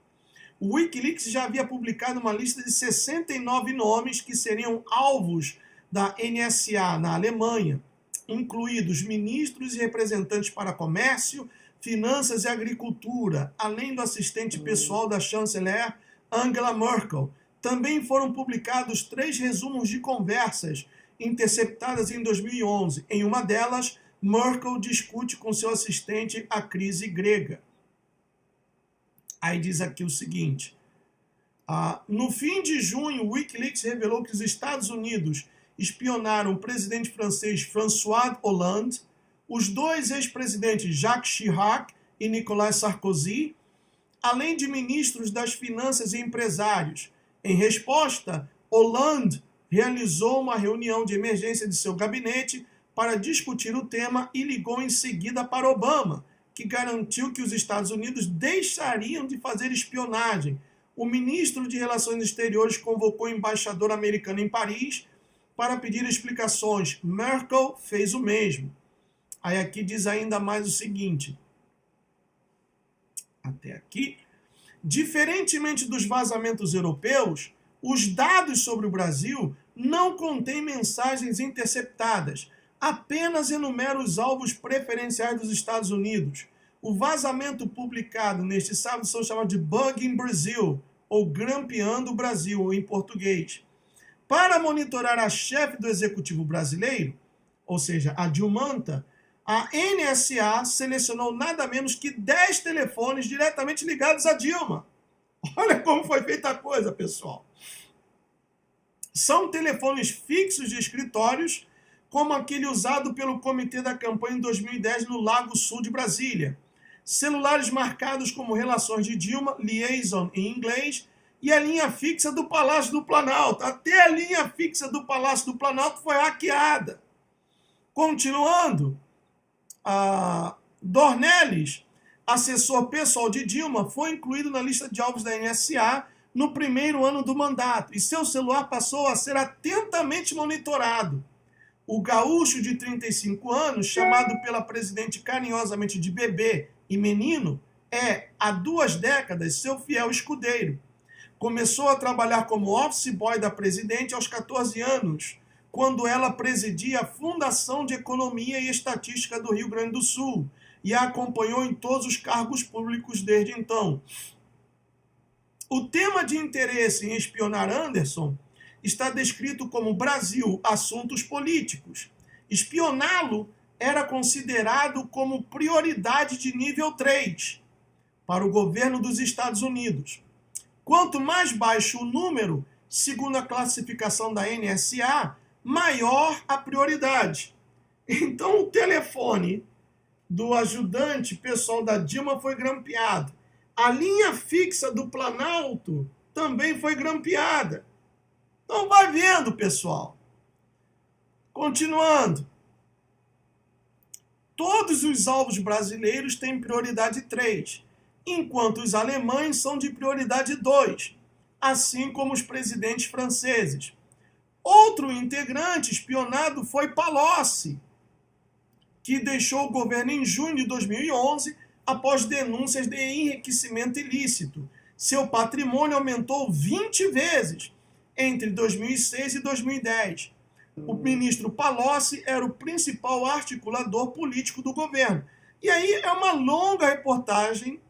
O Wikileaks já havia publicado uma lista de 69 nomes que seriam alvos da NSA na Alemanha, incluídos ministros e representantes para comércio, finanças e agricultura, além do assistente pessoal da chanceler Angela Merkel. Também foram publicados 3 resumos de conversas interceptadas em 2011. Em uma delas, Merkel discute com seu assistente a crise grega. Aí diz aqui o seguinte: no fim de junho, o Wikileaks revelou que os Estados Unidos espionaram o presidente francês François Hollande, os 2 ex-presidentes Jacques Chirac e Nicolas Sarkozy, além de ministros das finanças e empresários. Em resposta, Hollande realizou uma reunião de emergência de seu gabinete para discutir o tema e ligou em seguida para Obama, que garantiu que os Estados Unidos deixariam de fazer espionagem. O ministro de Relações Exteriores convocou o embaixador americano em Paris para pedir explicações. Merkel fez o mesmo. Aí aqui diz ainda mais o seguinte, até aqui, diferentemente dos vazamentos europeus, os dados sobre o Brasil não contêm mensagens interceptadas, apenas enumera os alvos preferenciais dos Estados Unidos. O vazamento publicado neste sábado são chamados de Bug in Brazil, ou Grampeando o Brasil, em português. Para monitorar a chefe do Executivo brasileiro, ou seja, a Dilmanta, a NSA selecionou nada menos que 10 telefones diretamente ligados a Dilma. Olha como foi feita a coisa, pessoal. São telefones fixos de escritórios, como aquele usado pelo Comitê da Campanha em 2010 no Lago Sul de Brasília. Celulares marcados como relações de Dilma, liaison em inglês, e a linha fixa do Palácio do Planalto. Até a linha fixa do Palácio do Planalto foi hackeada. Continuando, Dornelles, assessor pessoal de Dilma, foi incluído na lista de alvos da NSA no primeiro ano do mandato, e seu celular passou a ser atentamente monitorado. O gaúcho de 35 anos, chamado pela presidente carinhosamente de bebê e menino, é, há 2 décadas, seu fiel escudeiro. Começou a trabalhar como office boy da presidente aos 14 anos, quando ela presidia a Fundação de Economia e Estatística do Rio Grande do Sul, e a acompanhou em todos os cargos públicos desde então. O tema de interesse em espionar Anderson está descrito como Brasil, assuntos políticos. Espioná-lo era considerado como prioridade de nível 3 para o governo dos Estados Unidos. Quanto mais baixo o número, segundo a classificação da NSA, maior a prioridade. Então o telefone do ajudante pessoal da Dilma foi grampeado. A linha fixa do Planalto também foi grampeada. Então vai vendo, pessoal. Continuando. Todos os alvos brasileiros têm prioridade 3, enquanto os alemães são de prioridade 2, assim como os presidentes franceses. Outro integrante espionado foi Palocci, que deixou o governo em junho de 2011 após denúncias de enriquecimento ilícito. Seu patrimônio aumentou 20 vezes entre 2006 e 2010. O ministro Palocci era o principal articulador político do governo. E aí é uma longa reportagem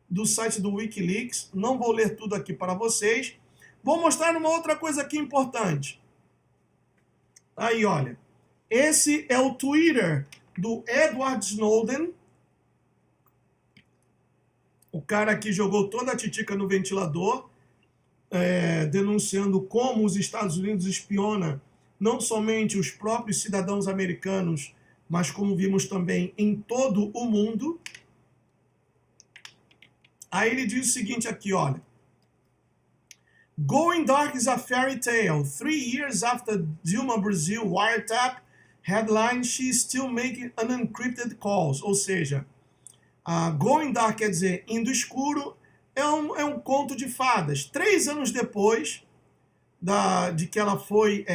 do site do Wikileaks, não vou ler tudo aqui para vocês. Vou mostrar uma outra coisa aqui importante. Aí, olha, esse é o Twitter do Edward Snowden, o cara que jogou toda a titica no ventilador, denunciando como os Estados Unidos espiona não somente os próprios cidadãos americanos, mas como vimos também em todo o mundo. Aí ele diz o seguinte aqui, olha. Going dark is a fairy tale. 3 years after Dilma Brazil wiretap headline, she's still making unencrypted calls. Ou seja, going dark quer dizer indo escuro, é um conto de fadas. 3 anos depois de que ela foi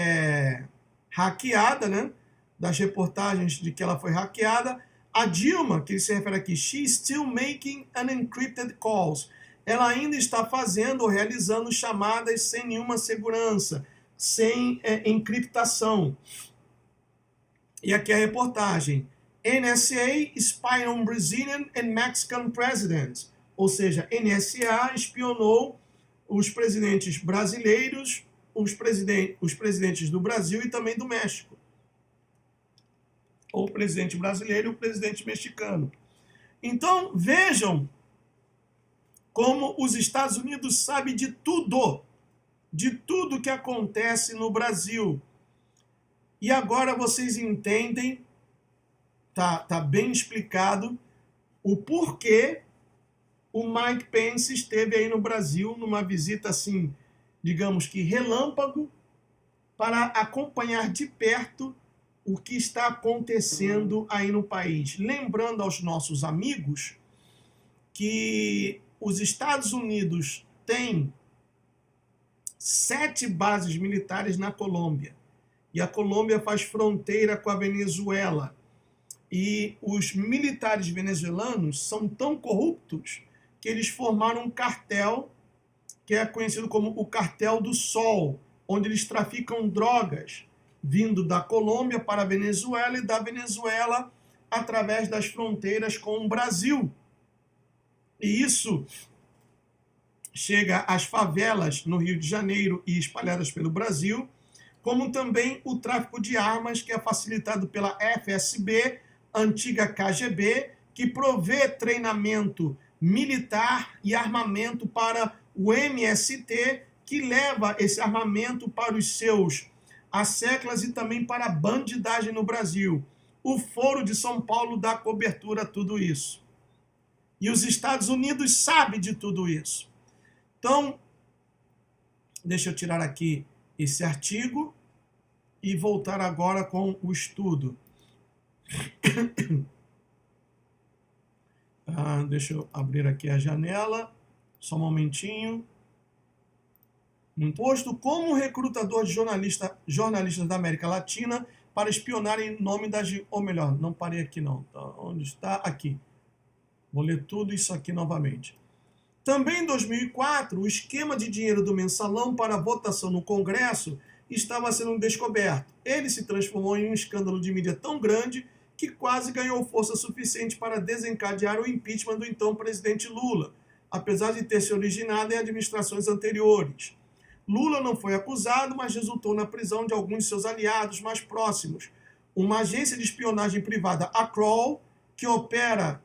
hackeada, né? Das reportagens de que ela foi hackeada, a Dilma, que ele se refere aqui, she's still making unencrypted calls. Ela ainda está fazendo ou realizando chamadas sem nenhuma segurança, sem encriptação. E aqui a reportagem. NSA spy on Brazilian and Mexican presidents. Ou seja, NSA espionou os presidentes brasileiros, os presidentes do Brasil e também do México. Ou o presidente brasileiro e o presidente mexicano. Então, vejam como os Estados Unidos sabem de tudo que acontece no Brasil. E agora vocês entendem, tá bem explicado, o porquê o Mike Pence esteve aí no Brasil numa visita assim, digamos que relâmpago, para acompanhar de perto o que está acontecendo aí no país. Lembrando aos nossos amigos que os Estados Unidos têm 7 bases militares na Colômbia. E a Colômbia faz fronteira com a Venezuela. E os militares venezuelanos são tão corruptos que eles formaram um cartel que é conhecido como o Cartel do Sol, onde eles traficam drogas vindo da Colômbia para a Venezuela e da Venezuela através das fronteiras com o Brasil. E isso chega às favelas no Rio de Janeiro e espalhadas pelo Brasil, como também o tráfico de armas, que é facilitado pela FSB, antiga KGB, que provê treinamento militar e armamento para o MST, que leva esse armamento para os seus asseclas e também para a bandidagem no Brasil. O Foro de São Paulo dá cobertura a tudo isso. E os Estados Unidos sabem de tudo isso. Então, deixa eu tirar aqui esse artigo e voltar agora com o estudo. Deixa eu abrir aqui a janela, só um momentinho. Posto como recrutador de jornalistas da América Latina para espionar em nome das... Ou melhor, não parei aqui não. Onde está? Aqui. Vou ler tudo isso aqui novamente. Também em 2004, o esquema de dinheiro do mensalão para votação no Congresso estava sendo descoberto. Ele se transformou em um escândalo de mídia tão grande que quase ganhou força suficiente para desencadear o impeachment do então presidente Lula, apesar de ter se originado em administrações anteriores. Lula não foi acusado, mas resultou na prisão de alguns de seus aliados mais próximos. Uma agência de espionagem privada, a Kroll, que opera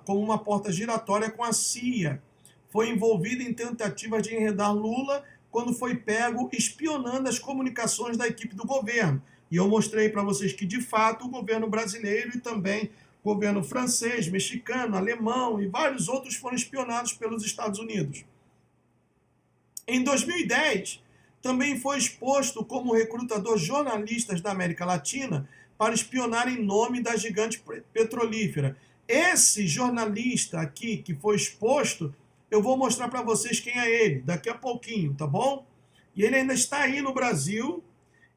como uma porta giratória com a CIA, foi envolvida em tentativas de enredar Lula quando foi pego espionando as comunicações da equipe do governo. E eu mostrei para vocês que, de fato, o governo brasileiro e também o governo francês, mexicano, alemão e vários outros foram espionados pelos Estados Unidos. Em 2010, também foi exposto como recrutador jornalistas da América Latina para espionar em nome da gigante petrolífera. Esse jornalista aqui que foi exposto, eu vou mostrar para vocês quem é ele, daqui a pouquinho, tá bom? E ele ainda está aí no Brasil.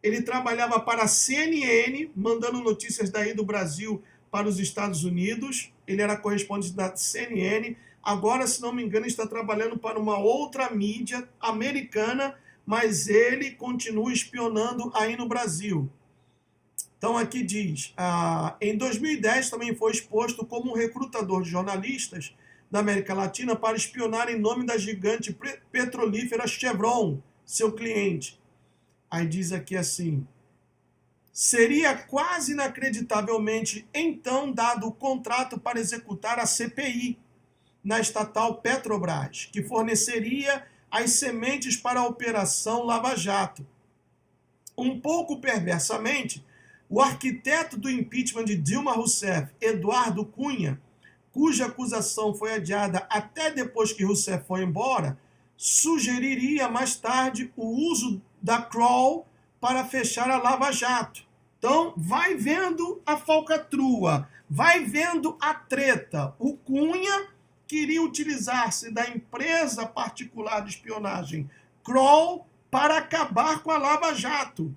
Ele trabalhava para a CNN, mandando notícias daí do Brasil para os Estados Unidos. Ele era correspondente da CNN. Agora, se não me engano, está trabalhando para uma outra mídia americana, mas ele continua espionando aí no Brasil. Então, aqui diz, em 2010 também foi exposto como um recrutador de jornalistas da América Latina para espionar em nome da gigante petrolífera Chevron, seu cliente. Aí diz aqui assim, seria quase inacreditavelmente então dado o contrato para executar a CPI na estatal Petrobras, que forneceria as sementes para a Operação Lava Jato. Um pouco perversamente, o arquiteto do impeachment de Dilma Rousseff, Eduardo Cunha, cuja acusação foi adiada até depois que Rousseff foi embora, sugeriria mais tarde o uso da Kroll para fechar a Lava Jato. Então, vai vendo a falcatrua, vai vendo a treta. O Cunha queria utilizar-se da empresa particular de espionagem Kroll para acabar com a Lava Jato,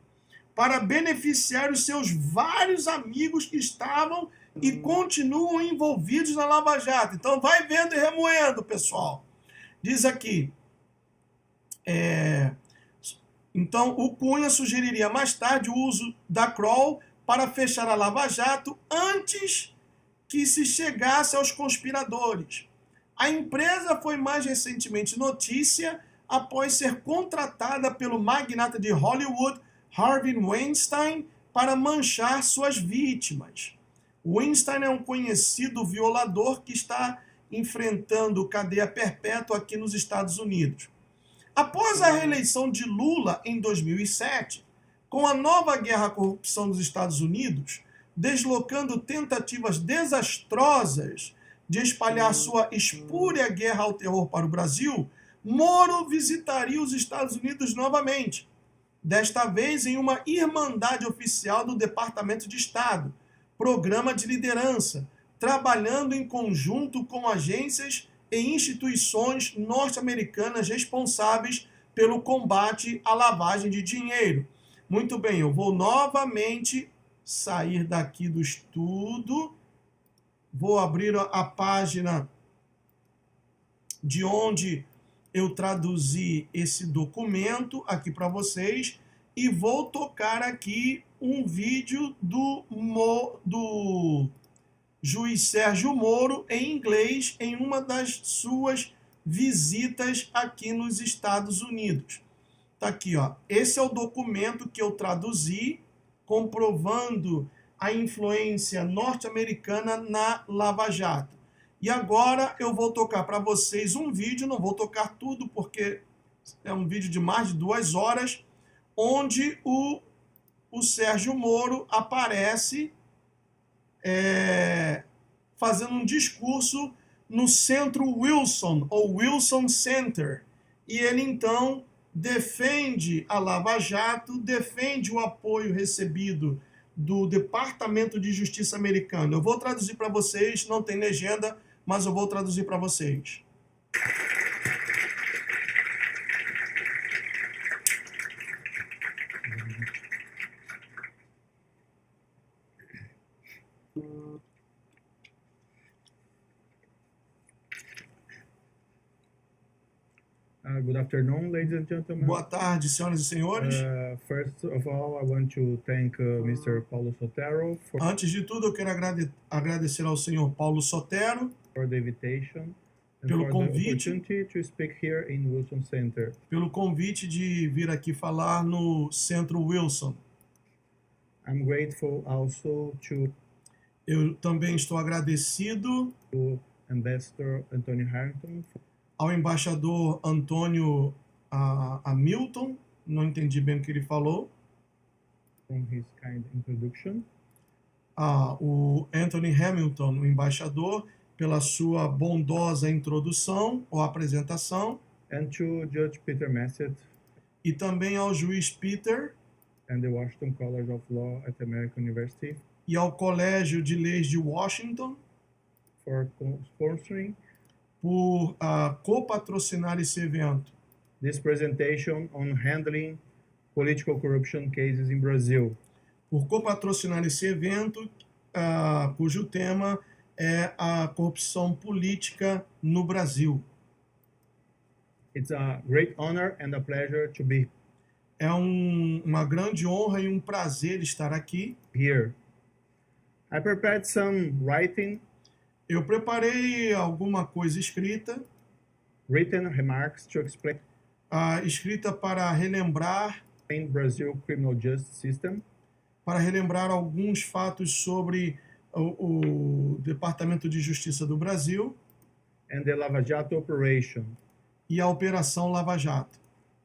para beneficiar os seus vários amigos que estavam e continuam envolvidos na Lava Jato. Então, vai vendo e remoendo, pessoal. Diz aqui, então, o Cunha sugeriria mais tarde o uso da Kroll para fechar a Lava Jato antes que se chegasse aos conspiradores. A empresa foi mais recentemente notícia após ser contratada pelo magnata de Hollywood, Harvey Weinstein, para manchar suas vítimas. Weinstein é um conhecido violador que está enfrentando cadeia perpétua aqui nos Estados Unidos. Após a reeleição de Lula em 2007, com a nova guerra à corrupção dos Estados Unidos, deslocando tentativas desastrosas de espalhar sua espúria guerra ao terror para o Brasil, Moro visitaria os Estados Unidos novamente. desta vez em uma irmandade oficial do Departamento de Estado, programa de liderança, trabalhando em conjunto com agências e instituições norte-americanas responsáveis pelo combate à lavagem de dinheiro. Muito bem, eu vou novamente sair daqui do estudo, vou abrir a página de onde eu traduzi esse documento aqui para vocês e vou tocar aqui um vídeo do juiz Sérgio Moro em inglês em uma das suas visitas aqui nos Estados Unidos. Tá aqui, ó. Esse é o documento que eu traduzi comprovando a influência norte-americana na Lava Jato. E agora eu vou tocar para vocês um vídeo, não vou tocar tudo porque é um vídeo de mais de 2 horas, onde o Sérgio Moro aparece fazendo um discurso no Centro Wilson, ou Wilson Center. E ele, então, defende a Lava Jato, defende o apoio recebido do Departamento de Justiça americano. Eu vou traduzir para vocês, não tem legenda, mas eu vou traduzir para vocês. Good afternoon, ladies and gentlemen. Boa tarde, senhoras e senhores. First of all, I want to thank Mr. Paulo Sotero Antes de tudo, eu quero agradecer ao senhor Paulo Sotero for the invitation and pelo for convite. the opportunity to speak here in Wilson Center. Pelo convite de vir aqui falar no Centro Wilson. I'm grateful also to Eu também estou agradecido Ambassador Antonio Harrington ao embaixador Antônio Hamilton, não entendi bem o que ele falou, from his kind introduction, o Anthony Hamilton, o embaixador, pela sua bondosa introdução ou apresentação, and to Judge Peter Massett e também ao juiz Peter and the Washington College of Law at American University e ao Colégio de Leis de Washington for sponsoring por copatrocinar esse evento. this presentation on handling political corruption cases in Brazil. Por copatrocinar esse evento, cujo tema é a corrupção política no Brasil. It's a great honor and a pleasure to be É uma grande honra e um prazer estar aqui. here. I prepared some written Eu preparei alguma coisa escrita, written remarks to explain escrita para relembrar Brazil criminal justice system alguns fatos sobre o Departamento de Justiça do Brasil and the Lava Jato operation. e a Operação Lava Jato.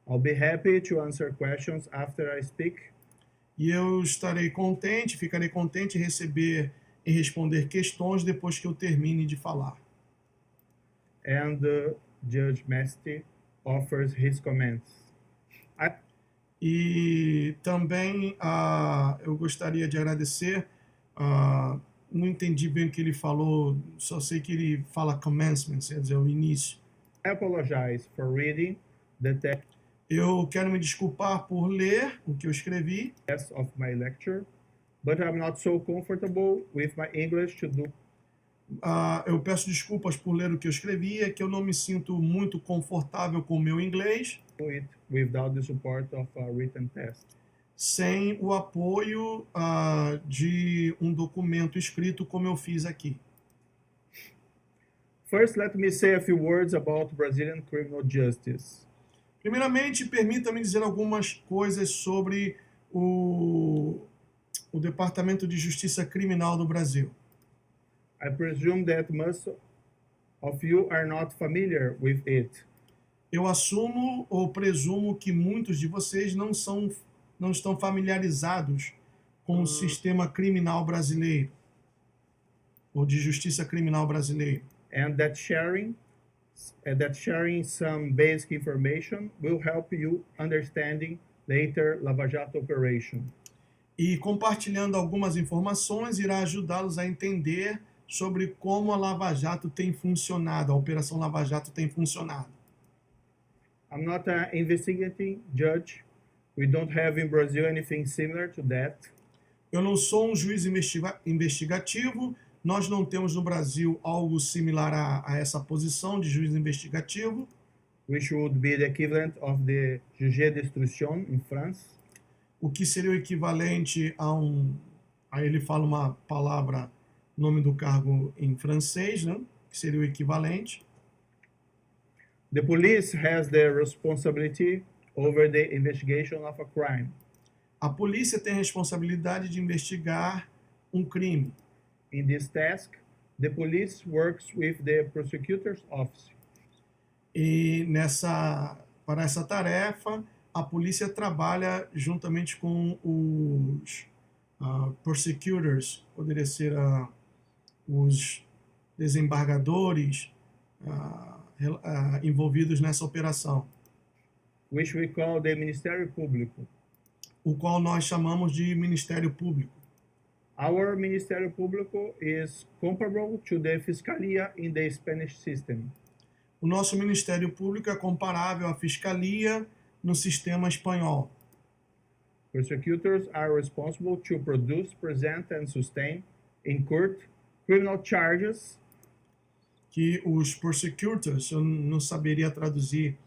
I'll be happy to answer questions after I speak, E eu ficarei contente em receber e responder questões depois que eu termine de falar. and Judge Massey offers his comments. E também eu gostaria de agradecer, não entendi bem o que ele falou, só sei que ele fala commencement, quer dizer, o início. I apologize for reading the Eu quero me desculpar por ler o que eu escrevi, text of my lecture, but I'm not so comfortable with my English to do eu peço desculpas por ler o que eu escrevi, é que eu não me sinto muito confortável com o meu inglês, it without the support of a written test. sem o apoio de um documento escrito como eu fiz aqui. First, let me say a few words about Brazilian criminal justice. Primeiramente, permita-me dizer algumas coisas sobre o Departamento de Justiça Criminal do Brasil. I presume that most of you are not familiar with it. Eu assumo ou presumo que muitos de vocês não estão familiarizados com o sistema criminal brasileiro ou de justiça criminal brasileiro. And that sharing some basic information will help you understanding later Lava Jato operation. E compartilhando algumas informações irá ajudá-los a entender sobre como a Lava Jato tem funcionado, a Operação Lava Jato tem funcionado. I'm not an investigating judge. We don't have in Brazil anything similar to that. Eu não sou um juiz investigativo, nós não temos no Brasil algo similar a essa posição de juiz investigativo, Which would be the equivalent of the juge d'instruction in France. o que seria o equivalente a um... Aí ele fala uma palavra, nome do cargo em francês, né? Que seria o equivalente. The police has the responsibility over the investigation of a crime. A polícia tem a responsabilidade de investigar um crime. In this task, the police works with the prosecutor's office. E para essa tarefa, a polícia trabalha juntamente com os prosecutors, poderia ser os desembargadores envolvidos nessa operação, Which we call the Ministério Público. o qual nós chamamos de Ministério Público. Our Ministério Público is comparable to the Fiscalia in the Spanish system. O nosso Ministério Público é comparável à Fiscalia no sistema espanhol. Prosecutors are responsible to produce, present, and sustain in court criminal charges Que os prosecutors, eu não saberia traduzir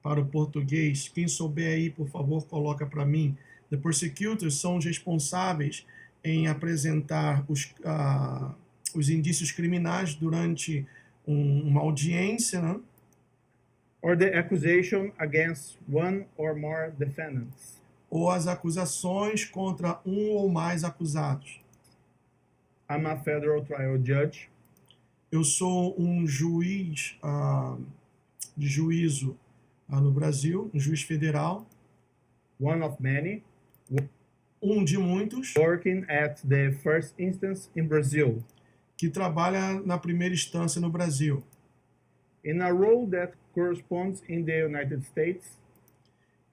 para o português, quem souber aí, por favor, coloca para mim. The prosecutors são os responsáveis em apresentar os indícios criminais durante uma audiência, né? or the accusation against one or more defendants. Ou as acusações contra um ou mais acusados. I'm a federal trial judge. Eu sou um juiz de juízo no Brasil, um juiz federal, One of many, um de muitos, working at the first instance in Brazil, que trabalha na primeira instância no Brasil, in a role that corresponds in the United States,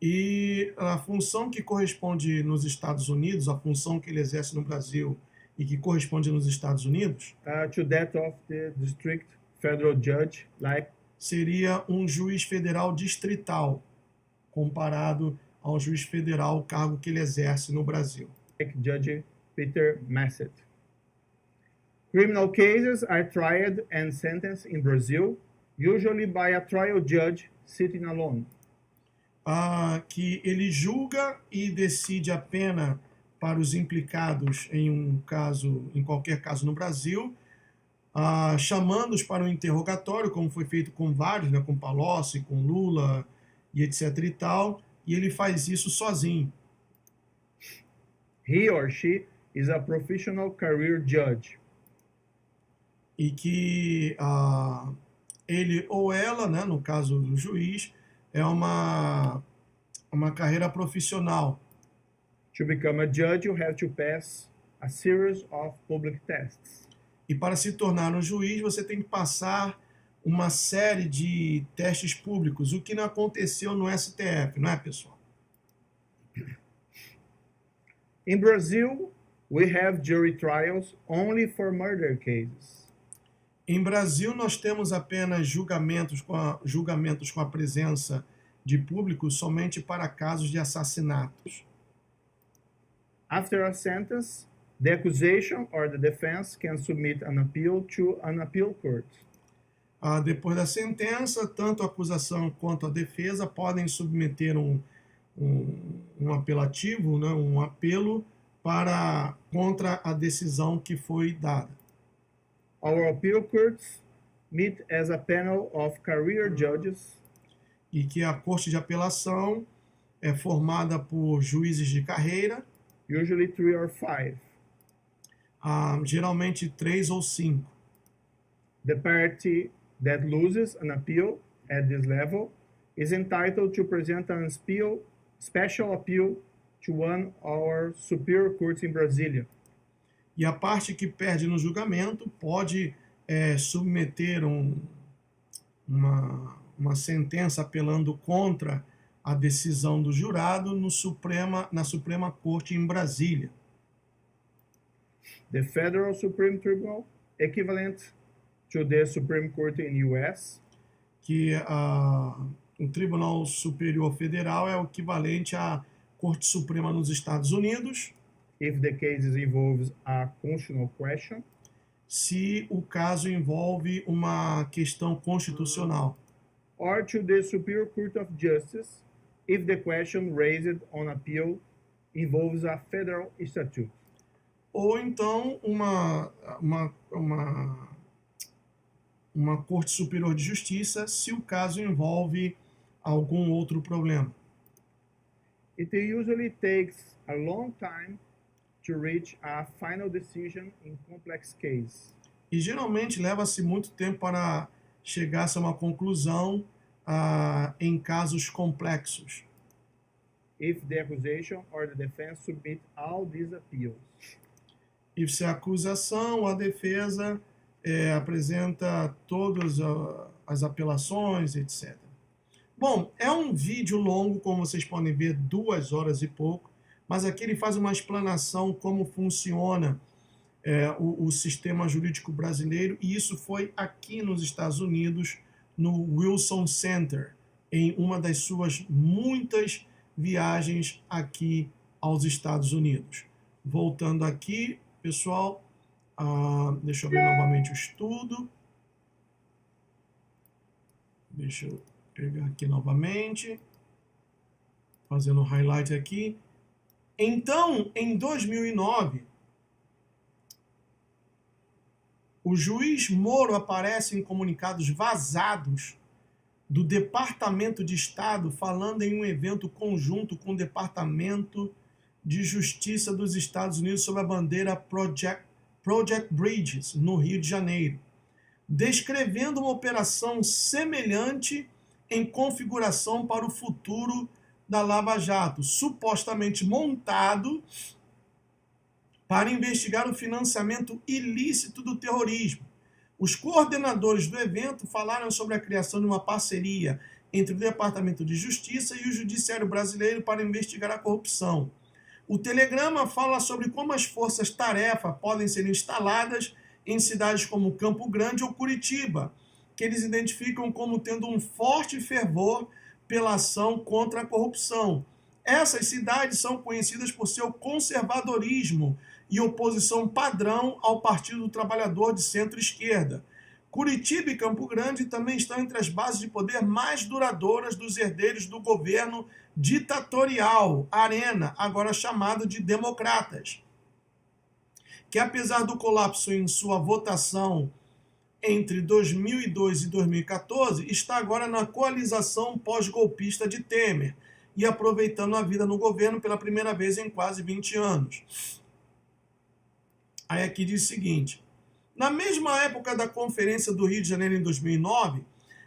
e a função que corresponde nos Estados Unidos, a função que ele exerce no Brasil e que corresponde nos Estados Unidos, to that of the district federal judge, like seria um juiz federal distrital, comparado ao juiz federal, o cargo que ele exerce no Brasil. Judge Peter Massett. Criminal cases are tried and sentenced in Brazil, usually by a trial judge sitting alone. Que ele julga e decide a pena para os implicados em qualquer caso no Brasil, chamando-os para um interrogatório, como foi feito com vários, né, com Palocci, com Lula e etc e tal, e ele faz isso sozinho. He or she is a professional career judge. E que ele ou ela, né, no caso do juiz, é uma carreira profissional. To become a judge, you have to pass a series of public tests. E para se tornar um juiz, você tem que passar uma série de testes públicos, o que não aconteceu no STF, não é, pessoal? In Brazil, we have jury trials only for murder cases. Em Brasil, nós temos apenas julgamentos com a presença de público somente para casos de assassinatos. After a sentence, the accusation or the defense can submit an appeal to an appeal court. Depois da sentença, tanto a acusação quanto a defesa podem submeter um apelativo, né, um apelo contra a decisão que foi dada. Our appeal courts meet as a panel of career judges. E que a Corte de Apelação é formada por juízes de carreira, Usually 3 or 5. Geralmente 3 ou 5. The party that loses an appeal at this level is entitled to present an special appeal to one of our superior courts in Brasília. E a parte que perde no julgamento pode submeter uma sentença apelando contra a decisão do jurado na Suprema Corte em Brasília. The Federal Supreme Tribunal, equivalent to the Supreme Court in US, que o Tribunal Superior Federal é o equivalente à Corte Suprema nos Estados Unidos, if the case involves a constitutional question, se o caso envolve uma questão constitucional, or to the Superior Court of Justice, if the question raised on appeal involves a federal statute. Ou então uma Corte Superior de Justiça, se o caso envolve algum outro problema. It usually takes a long time to reach a final decision in complex case. E geralmente leva-se muito tempo para chegar-se a uma conclusão em casos complexos. If the accusation or the defense submit all these appeals. E se a acusação ou a defesa apresenta todas as apelações, etc. Bom, é um vídeo longo, como vocês podem ver, 2 horas e pouco, mas aqui ele faz uma explanação como funciona o sistema jurídico brasileiro, e isso foi aqui nos Estados Unidos, no Wilson Center, em uma das suas muitas viagens aqui aos Estados Unidos. Voltando aqui, pessoal, deixa eu ver novamente o estudo. Deixa eu pegar aqui novamente, fazendo um highlight aqui. Então, em 2009, o juiz Moro aparece em comunicados vazados do Departamento de Estado, falando em um evento conjunto com o Departamento de Justiça dos Estados Unidos sob a bandeira Project Bridges, no Rio de Janeiro, descrevendo uma operação semelhante em configuração para o futuro da Lava Jato, supostamente montado para investigar o financiamento ilícito do terrorismo. Os coordenadores do evento falaram sobre a criação de uma parceria entre o Departamento de Justiça e o Judiciário Brasileiro para investigar a corrupção. O telegrama fala sobre como as forças-tarefa podem ser instaladas em cidades como Campo Grande ou Curitiba, que eles identificam como tendo um forte fervor pela ação contra a corrupção. Essas cidades são conhecidas por seu conservadorismo e oposição padrão ao Partido do Trabalhador de centro-esquerda. Curitiba e Campo Grande também estão entre as bases de poder mais duradouras dos herdeiros do governo ditatorial, Arena, agora chamado de Democratas, que apesar do colapso em sua votação entre 2002 e 2014, está agora na coalização pós-golpista de Temer e aproveitando a vida no governo pela primeira vez em quase 20 anos. Aí aqui diz o seguinte: na mesma época da Conferência do Rio de Janeiro em 2009,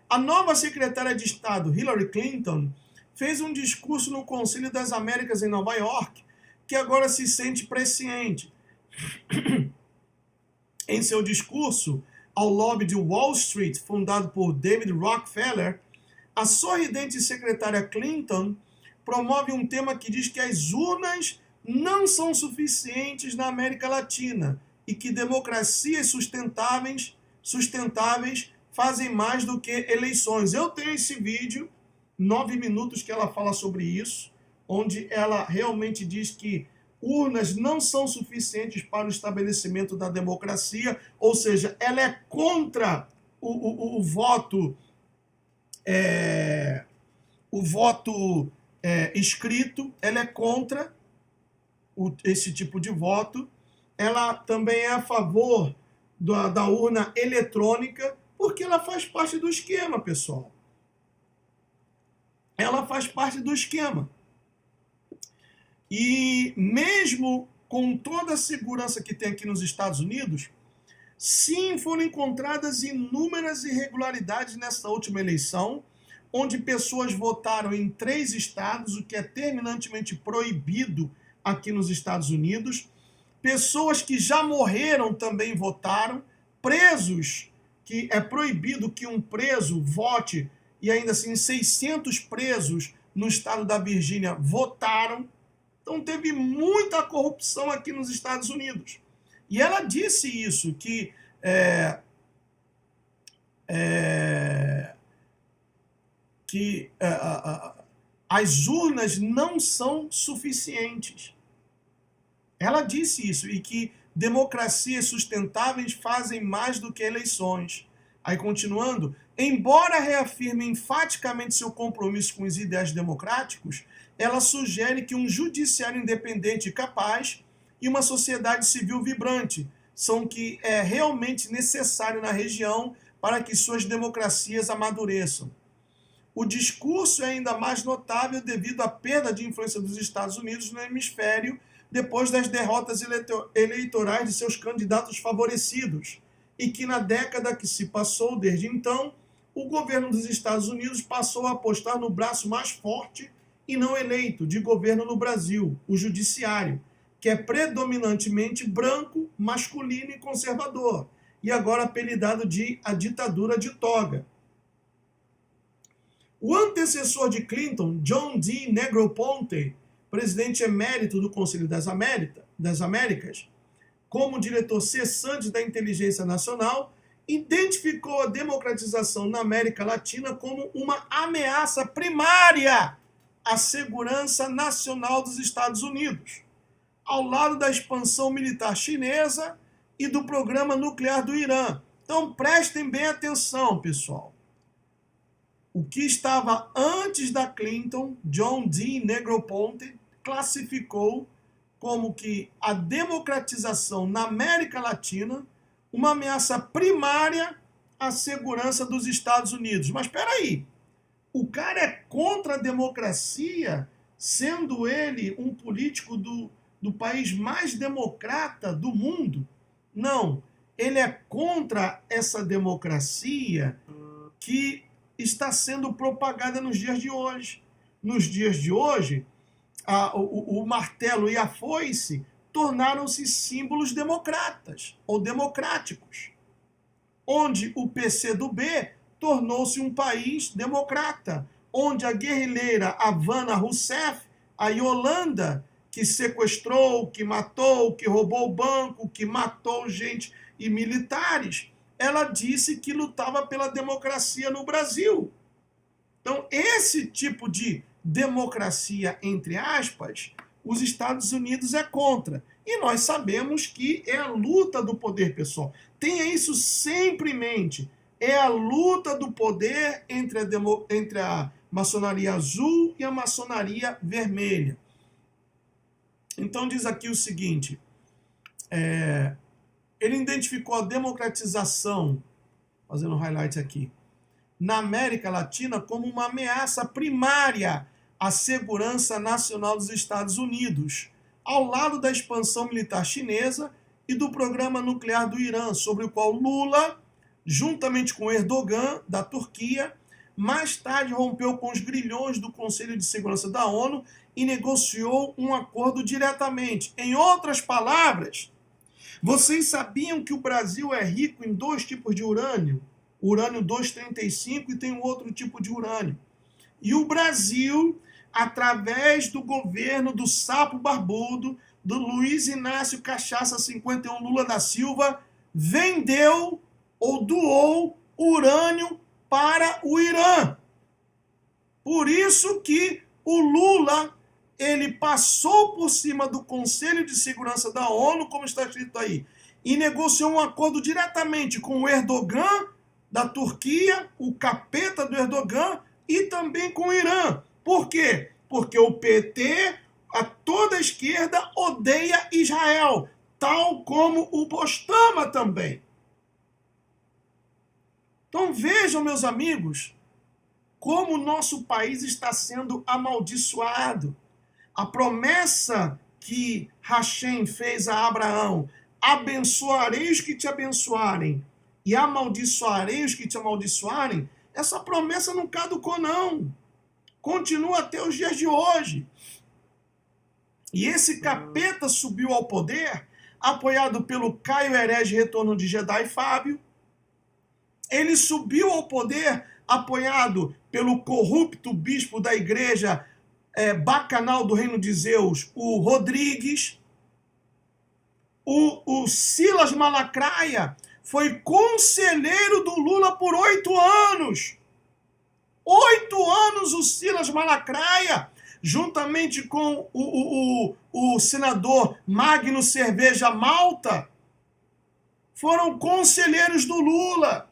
a nova secretária de Estado, Hillary Clinton, fez um discurso no Conselho das Américas em Nova York, que agora se sente presciente. Em seu discurso ao lobby de Wall Street, fundado por David Rockefeller, a sorridente secretária Clinton promove um tema que diz que as urnas não são suficientes na América Latina e que democracias sustentáveis fazem mais do que eleições. Eu tenho esse vídeo, 9 minutos, que ela fala sobre isso, onde ela realmente diz que urnas não são suficientes para o estabelecimento da democracia, ou seja, ela é contra o voto escrito, ela é contra esse tipo de voto. Ela também é a favor da urna eletrônica, porque ela faz parte do esquema, pessoal. Ela faz parte do esquema. E mesmo com toda a segurança que tem aqui nos Estados Unidos, sim, foram encontradas inúmeras irregularidades nessa última eleição, onde pessoas votaram em 3 estados, o que é terminantemente proibido aqui nos Estados Unidos. Pessoas que já morreram também votaram. Presos, que é proibido que um preso vote, e ainda assim 600 presos no estado da Virgínia votaram. Então teve muita corrupção aqui nos Estados Unidos. E ela disse isso, que as urnas não são suficientes. Ela disse isso, e que democracias sustentáveis fazem mais do que eleições. Aí, continuando, embora reafirme enfaticamente seu compromisso com os ideais democráticos, ela sugere que um judiciário independente e capaz e uma sociedade civil vibrante são o que é realmente necessário na região para que suas democracias amadureçam. O discurso é ainda mais notável devido à perda de influência dos Estados Unidos no hemisfério depois das derrotas eleitorais de seus candidatos favorecidos, e que na década que se passou desde então, o governo dos Estados Unidos passou a apostar no braço mais forte e não eleito de governo no Brasil, o judiciário, que é predominantemente branco, masculino e conservador, e agora apelidado de a ditadura de toga. O antecessor de Clinton, John D. Negroponte, presidente emérito do Conselho das Américas, como diretor cessante da Inteligência Nacional, identificou a democratização na América Latina como uma ameaça primária à segurança nacional dos Estados Unidos, ao lado da expansão militar chinesa e do programa nuclear do Irã. Então prestem bem atenção, pessoal. O que estava antes da Clinton, John D. Negroponte, classificou como que a democratização na América Latina uma ameaça primária à segurança dos Estados Unidos. Mas espera aí, o cara é contra a democracia, sendo ele um político do país mais democrata do mundo? Não, ele é contra essa democracia que está sendo propagada nos dias de hoje. Nos dias de hoje, o martelo e a foice tornaram-se símbolos democratas ou democráticos, onde o PCdoB tornou-se um país democrata, onde a guerrilheira Havana Rousseff, a Yolanda, que sequestrou, que matou, que roubou o banco, que matou gente e militares, ela disse que lutava pela democracia no Brasil. Então, esse tipo de democracia, entre aspas, os Estados Unidos é contra. E nós sabemos que é a luta do poder, pessoal. Tenha isso sempre em mente. É a luta do poder entre a maçonaria azul e a maçonaria vermelha. Então diz aqui o seguinte, ele identificou a democratização, fazendo um highlight aqui, na América Latina como uma ameaça primária à segurança nacional dos Estados Unidos, ao lado da expansão militar chinesa e do programa nuclear do Irã, sobre o qual Lula, juntamente com Erdogan, da Turquia, mais tarde rompeu com os grilhões do Conselho de Segurança da ONU e negociou um acordo diretamente. Em outras palavras, vocês sabiam que o Brasil é rico em dois tipos de urânio? Urânio 235 e tem um outro tipo de urânio. E o Brasil, através do governo do Sapo Barbudo, do Luiz Inácio Cachaça 51 Lula da Silva, vendeu ou doou urânio para o Irã. Por isso que o Lula, ele passou por cima do Conselho de Segurança da ONU, como está escrito aí, e negociou um acordo diretamente com o Erdogan, da Turquia, o capeta do Erdogan, e também com o Irã. Por quê? Porque o PT, a toda a esquerda, odeia Israel, tal como o Postama também. Então vejam, meus amigos, como o nosso país está sendo amaldiçoado. A promessa que Hashem fez a Abraão, abençoarei os que te abençoarem e amaldiçoarei os que te amaldiçoarem, essa promessa não caducou, não. Continua até os dias de hoje. E esse capeta subiu ao poder, apoiado pelo Caio Herege Retorno de Jedi Fábio. Ele subiu ao poder apoiado pelo corrupto bispo da igreja bacanal do Reino de Zeus, o Rodrigues. O Silas Malacaia foi conselheiro do Lula por 8 anos. 8 anos o Silas Malacaia, juntamente com o senador Magno Cerveja Malta, foram conselheiros do Lula.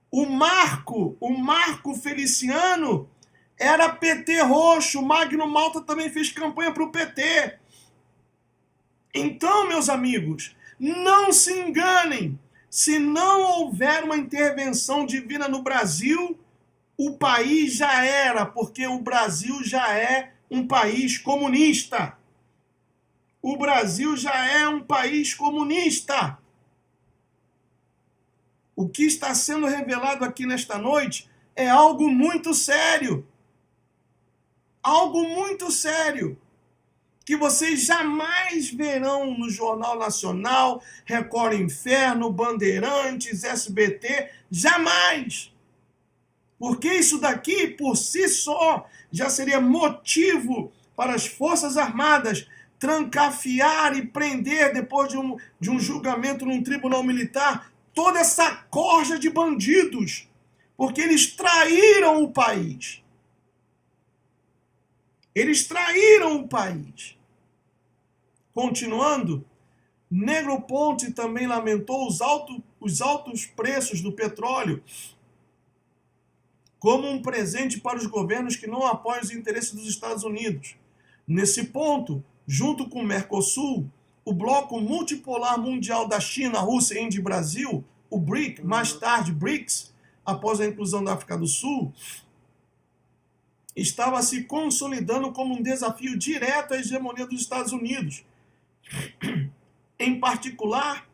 O Marco Feliciano era PT roxo, o Magno Malta também fez campanha para o PT. Então, meus amigos, não se enganem, se não houver uma intervenção divina no Brasil, o país já era, porque o Brasil já é um país comunista. O Brasil já é um país comunista. O que está sendo revelado aqui nesta noite é algo muito sério. Algo muito sério. Que vocês jamais verão no Jornal Nacional, Record Inferno, Bandeirantes, SBT, jamais. Porque isso daqui, por si só, já seria motivo para as Forças Armadas trancafiar e prender, depois de um julgamento num tribunal militar, toda essa corja de bandidos. Porque eles traíram o país. Eles traíram o país. Continuando, Negroponte também lamentou os altos preços do petróleo como um presente para os governos que não apoiam os interesses dos Estados Unidos. Nesse ponto, junto com o Mercosul, o bloco multipolar mundial da China, Rússia, Índia e Brasil, o BRIC, mais tarde BRICS, após a inclusão da África do Sul, estava se consolidando como um desafio direto à hegemonia dos Estados Unidos. Em particular,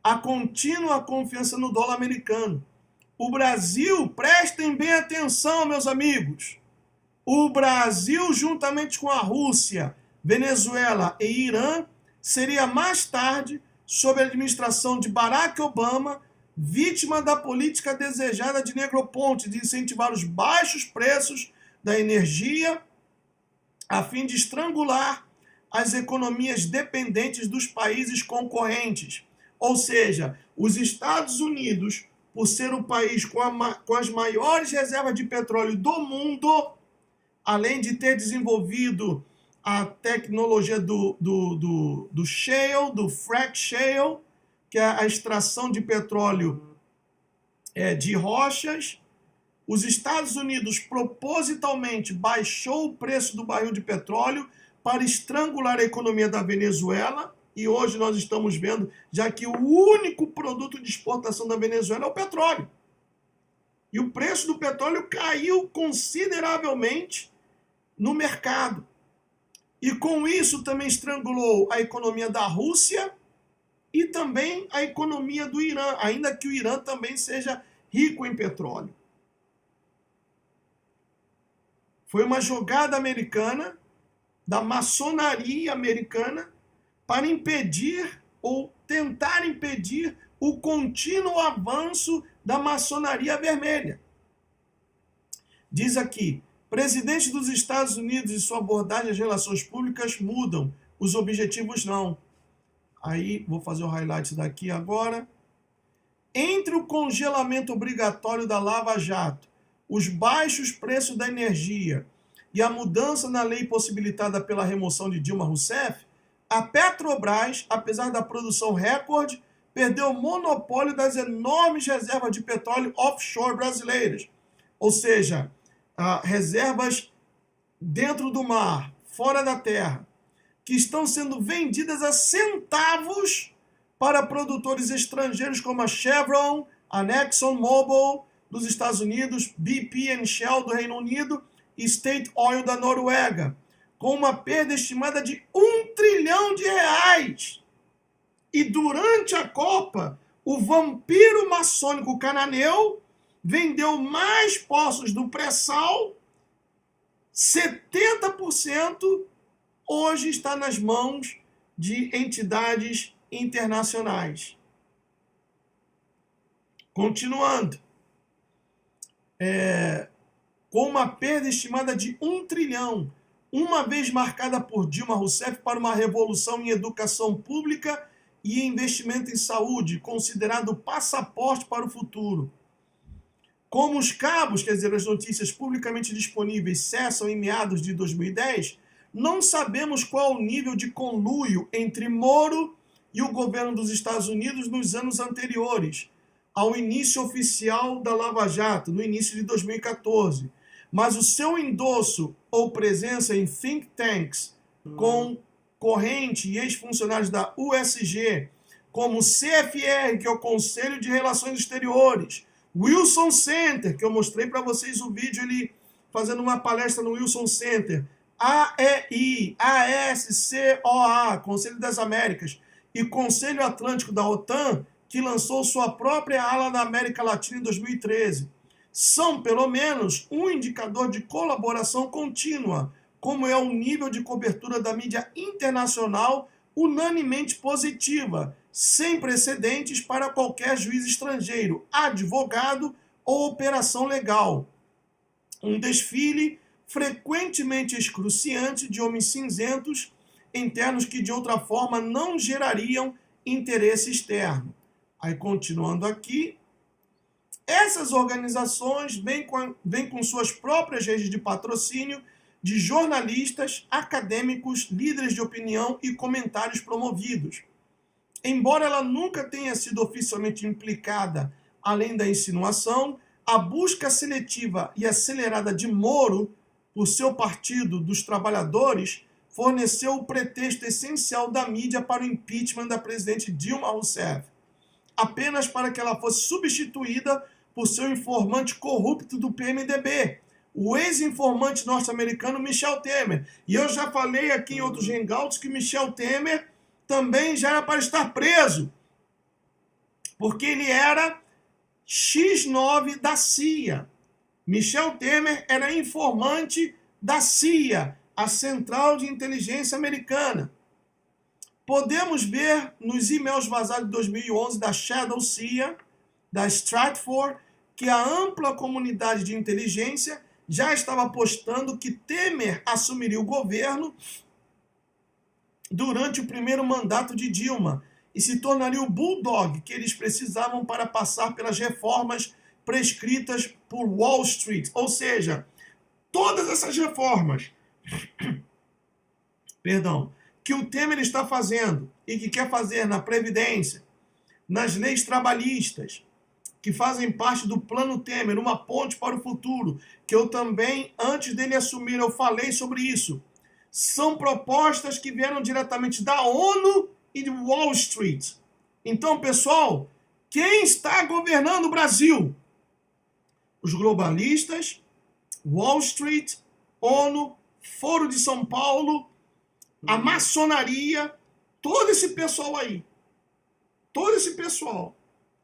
a contínua confiança no dólar americano. O Brasil, prestem bem atenção, meus amigos, o Brasil, juntamente com a Rússia, Venezuela e Irã, seria mais tarde, sob a administração de Barack Obama, vítima da política desejada de Negroponte, de incentivar os baixos preços da energia, a fim de estrangular as economias dependentes dos países concorrentes. Ou seja, os Estados Unidos, por ser o país com as maiores reservas de petróleo do mundo, além de ter desenvolvido a tecnologia do shale, do frack shale, que é a extração de petróleo de rochas, os Estados Unidos propositalmente baixou o preço do barril de petróleo para estrangular a economia da Venezuela, e hoje nós estamos vendo, já que o único produto de exportação da Venezuela é o petróleo. E o preço do petróleo caiu consideravelmente no mercado. E com isso também estrangulou a economia da Rússia e também a economia do Irã, ainda que o Irã também seja rico em petróleo. Foi uma jogada americana, da maçonaria americana, para impedir ou tentar impedir o contínuo avanço da maçonaria vermelha. Diz aqui, presidente dos Estados Unidos e sua abordagem às relações públicas mudam, os objetivos não. Aí, vou fazer o highlight daqui agora. Entre o congelamento obrigatório da Lava Jato, os baixos preços da energia e a mudança na lei possibilitada pela remoção de Dilma Rousseff, a Petrobras, apesar da produção recorde, perdeu o monopólio das enormes reservas de petróleo offshore brasileiras. Ou seja, reservas dentro do mar, fora da terra, que estão sendo vendidas a centavos para produtores estrangeiros como a Chevron, a ExxonMobil dos Estados Unidos, BP and Shell do Reino Unido e State Oil da Noruega, com uma perda estimada de R$1 trilhão. E durante a Copa, o vampiro maçônico cananeu vendeu mais poços do pré-sal, 70% hoje está nas mãos de entidades internacionais. Continuando. com uma perda estimada de 1 trilhão, uma vez marcada por Dilma Rousseff para uma revolução em educação pública e investimento em saúde, considerado passaporte para o futuro. Como os cabos, quer dizer, as notícias publicamente disponíveis, cessam em meados de 2010, não sabemos qual o nível de conluio entre Moro e o governo dos Estados Unidos nos anos anteriores, ao início oficial da Lava Jato, no início de 2014. Mas o seu endosso ou presença em think tanks com corrente e ex-funcionários da USG, como o CFR, que é o Conselho de Relações Exteriores, Wilson Center, que eu mostrei para vocês o vídeo, ele fazendo uma palestra no Wilson Center, AEI, ASCOA, Conselho das Américas, e Conselho Atlântico da OTAN, que lançou sua própria ala da América Latina em 2013. São, pelo menos, um indicador de colaboração contínua, como é o nível de cobertura da mídia internacional unanimemente positiva, sem precedentes para qualquer juiz estrangeiro, advogado ou operação legal. Um desfile frequentemente excruciante de homens cinzentos internos que, de outra forma, não gerariam interesse externo. Aí, continuando aqui, essas organizações vêm com suas próprias redes de patrocínio de jornalistas, acadêmicos, líderes de opinião e comentários promovidos. Embora ela nunca tenha sido oficialmente implicada, além da insinuação, a busca seletiva e acelerada de Moro por seu Partido dos Trabalhadores forneceu o pretexto essencial da mídia para o impeachment da presidente Dilma Rousseff, apenas para que ela fosse substituída por seu informante corrupto do PMDB, o ex-informante norte-americano Michel Temer. E eu já falei aqui em outros hangouts que Michel Temer também já era para estar preso, porque ele era X9 da CIA. Michel Temer era informante da CIA, a Central de Inteligência Americana. Podemos ver nos e-mails vazados de 2011 da Shadow CIA, da Stratfor, que a ampla comunidade de inteligência já estava apostando que Temer assumiria o governo durante o primeiro mandato de Dilma e se tornaria o bulldog que eles precisavam para passar pelas reformas prescritas por Wall Street. Ou seja, todas essas reformas que o Temer está fazendo e que quer fazer na Previdência, nas leis trabalhistas, que fazem parte do Plano Temer, uma ponte para o futuro, que eu também, antes dele assumir, eu falei sobre isso. São propostas que vieram diretamente da ONU e de Wall Street. Então, pessoal, quem está governando o Brasil? Os globalistas, Wall Street, ONU, Foro de São Paulo, a maçonaria, todo esse pessoal aí. Todo esse pessoal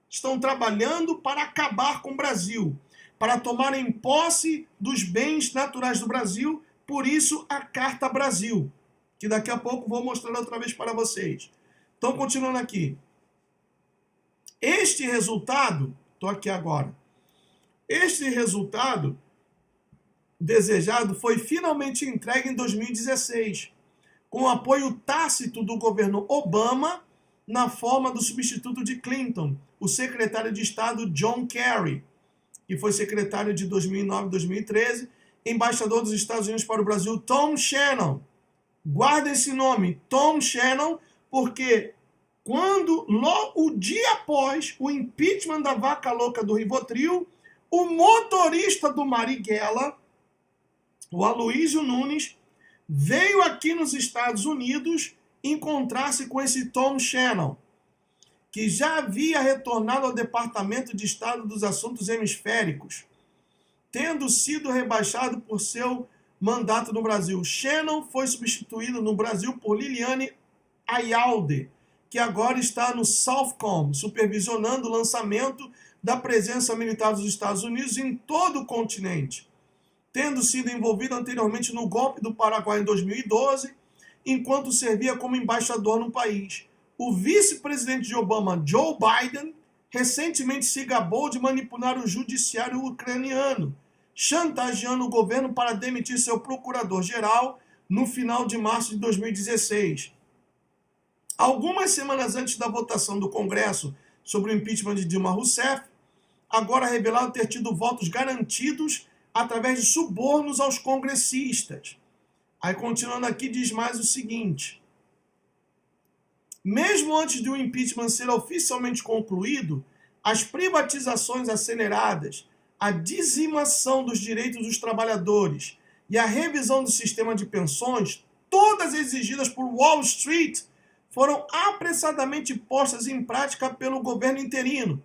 estão trabalhando para acabar com o Brasil, para tomarem posse dos bens naturais do Brasil, por isso a Carta Brasil, que daqui a pouco vou mostrar outra vez para vocês. Então, continuando aqui. Este resultado, estou aqui agora, este resultado desejado foi finalmente entregue em 2016, com o apoio tácito do governo Obama, na forma do substituto de Clinton, o secretário de Estado John Kerry, que foi secretário de 2009 e 2013, embaixador dos Estados Unidos para o Brasil, Tom Shannon. Guarda esse nome, Tom Shannon, porque o dia após o impeachment da vaca louca do Rivotril, o motorista do Marighella, o Aloysio Nunes, veio aqui nos Estados Unidos encontrar-se com esse Tom Shannon, que já havia retornado ao Departamento de Estado dos Assuntos Hemisféricos, tendo sido rebaixado por seu mandato no Brasil. Shannon foi substituído no Brasil por Liliane Ayalde, que agora está no Southcom, supervisionando o lançamento da presença militar dos Estados Unidos em todo o continente, tendo sido envolvido anteriormente no golpe do Paraguai em 2012, enquanto servia como embaixador no país. O vice-presidente de Obama, Joe Biden, recentemente se gabou de manipular o judiciário ucraniano, chantageando o governo para demitir seu procurador-geral no final de março de 2016. Algumas semanas antes da votação do Congresso sobre o impeachment de Dilma Rousseff, agora revelado ter tido votos garantidos através de subornos aos congressistas. Aí, continuando aqui, diz mais o seguinte: mesmo antes de o impeachment ser oficialmente concluído, as privatizações aceleradas, a dizimação dos direitos dos trabalhadores e a revisão do sistema de pensões, todas exigidas por Wall Street, foram apressadamente postas em prática pelo governo interino.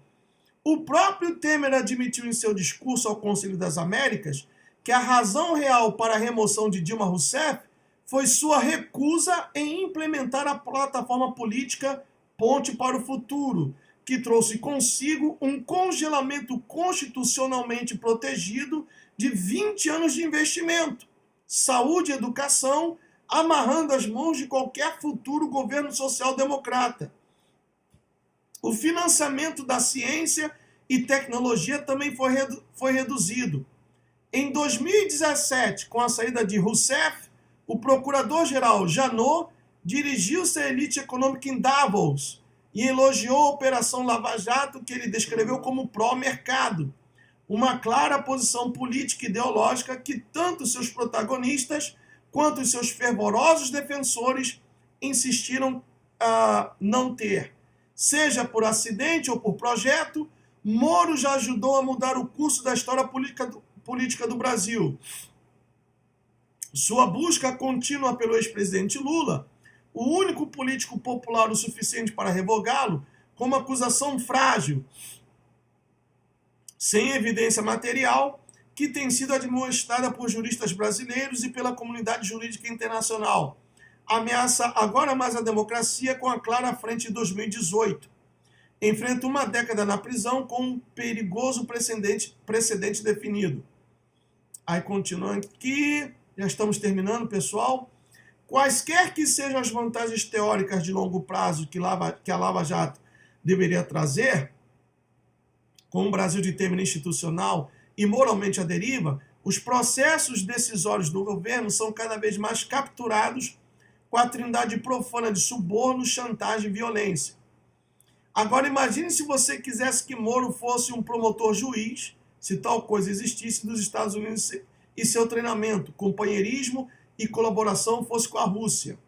O próprio Temer admitiu em seu discurso ao Conselho das Américas que a razão real para a remoção de Dilma Rousseff foi sua recusa em implementar a plataforma política Ponte para o Futuro, que trouxe consigo um congelamento constitucionalmente protegido de 20 anos de investimento, saúde e educação, amarrando as mãos de qualquer futuro governo social-democrata. O financiamento da ciência e tecnologia também foi reduzido. Em 2017, com a saída de Rousseff, o procurador-geral Janot dirigiu-se à elite econômica em Davos e elogiou a Operação Lava Jato, que ele descreveu como pró-mercado, uma clara posição política e ideológica que tanto seus protagonistas quanto os seus fervorosos defensores insistiram a não ter. Seja por acidente ou por projeto, Moro já ajudou a mudar o curso da história política do Brasil. Sua busca contínua pelo ex-presidente Lula, o único político popular o suficiente para revogá-lo, com uma acusação frágil, sem evidência material, que tem sido admoestada por juristas brasileiros e pela comunidade jurídica internacional. Ameaça agora mais a democracia com a clara frente de 2018. Enfrenta uma década na prisão com um perigoso precedente definido. Aí continua aqui, já estamos terminando, pessoal. Quaisquer que sejam as vantagens teóricas de longo prazo que a Lava Jato deveria trazer, com o Brasil de Temer institucional e moralmente à deriva, os processos decisórios do governo são cada vez mais capturados com a trindade profana de suborno, chantagem e violência. Agora imagine se você quisesse que Moro fosse um promotor juiz, se tal coisa existisse, dos Estados Unidos e seu treinamento, companheirismo e colaboração fosse com a Rússia.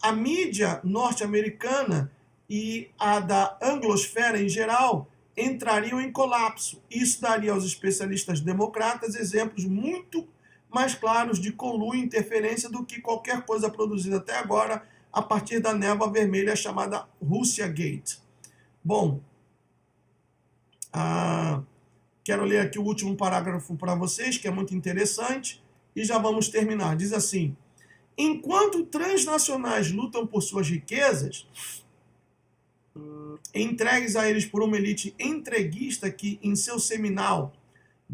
A mídia norte-americana e a da anglosfera em geral entrariam em colapso. Isso daria aos especialistas democratas exemplos muito mais claros de conluio e interferência do que qualquer coisa produzida até agora a partir da névoa vermelha chamada Russia Gate. Bom, quero ler aqui o último parágrafo para vocês, que é muito interessante, e já vamos terminar. Diz assim: enquanto transnacionais lutam por suas riquezas, entregues a eles por uma elite entreguista que, em seu seminal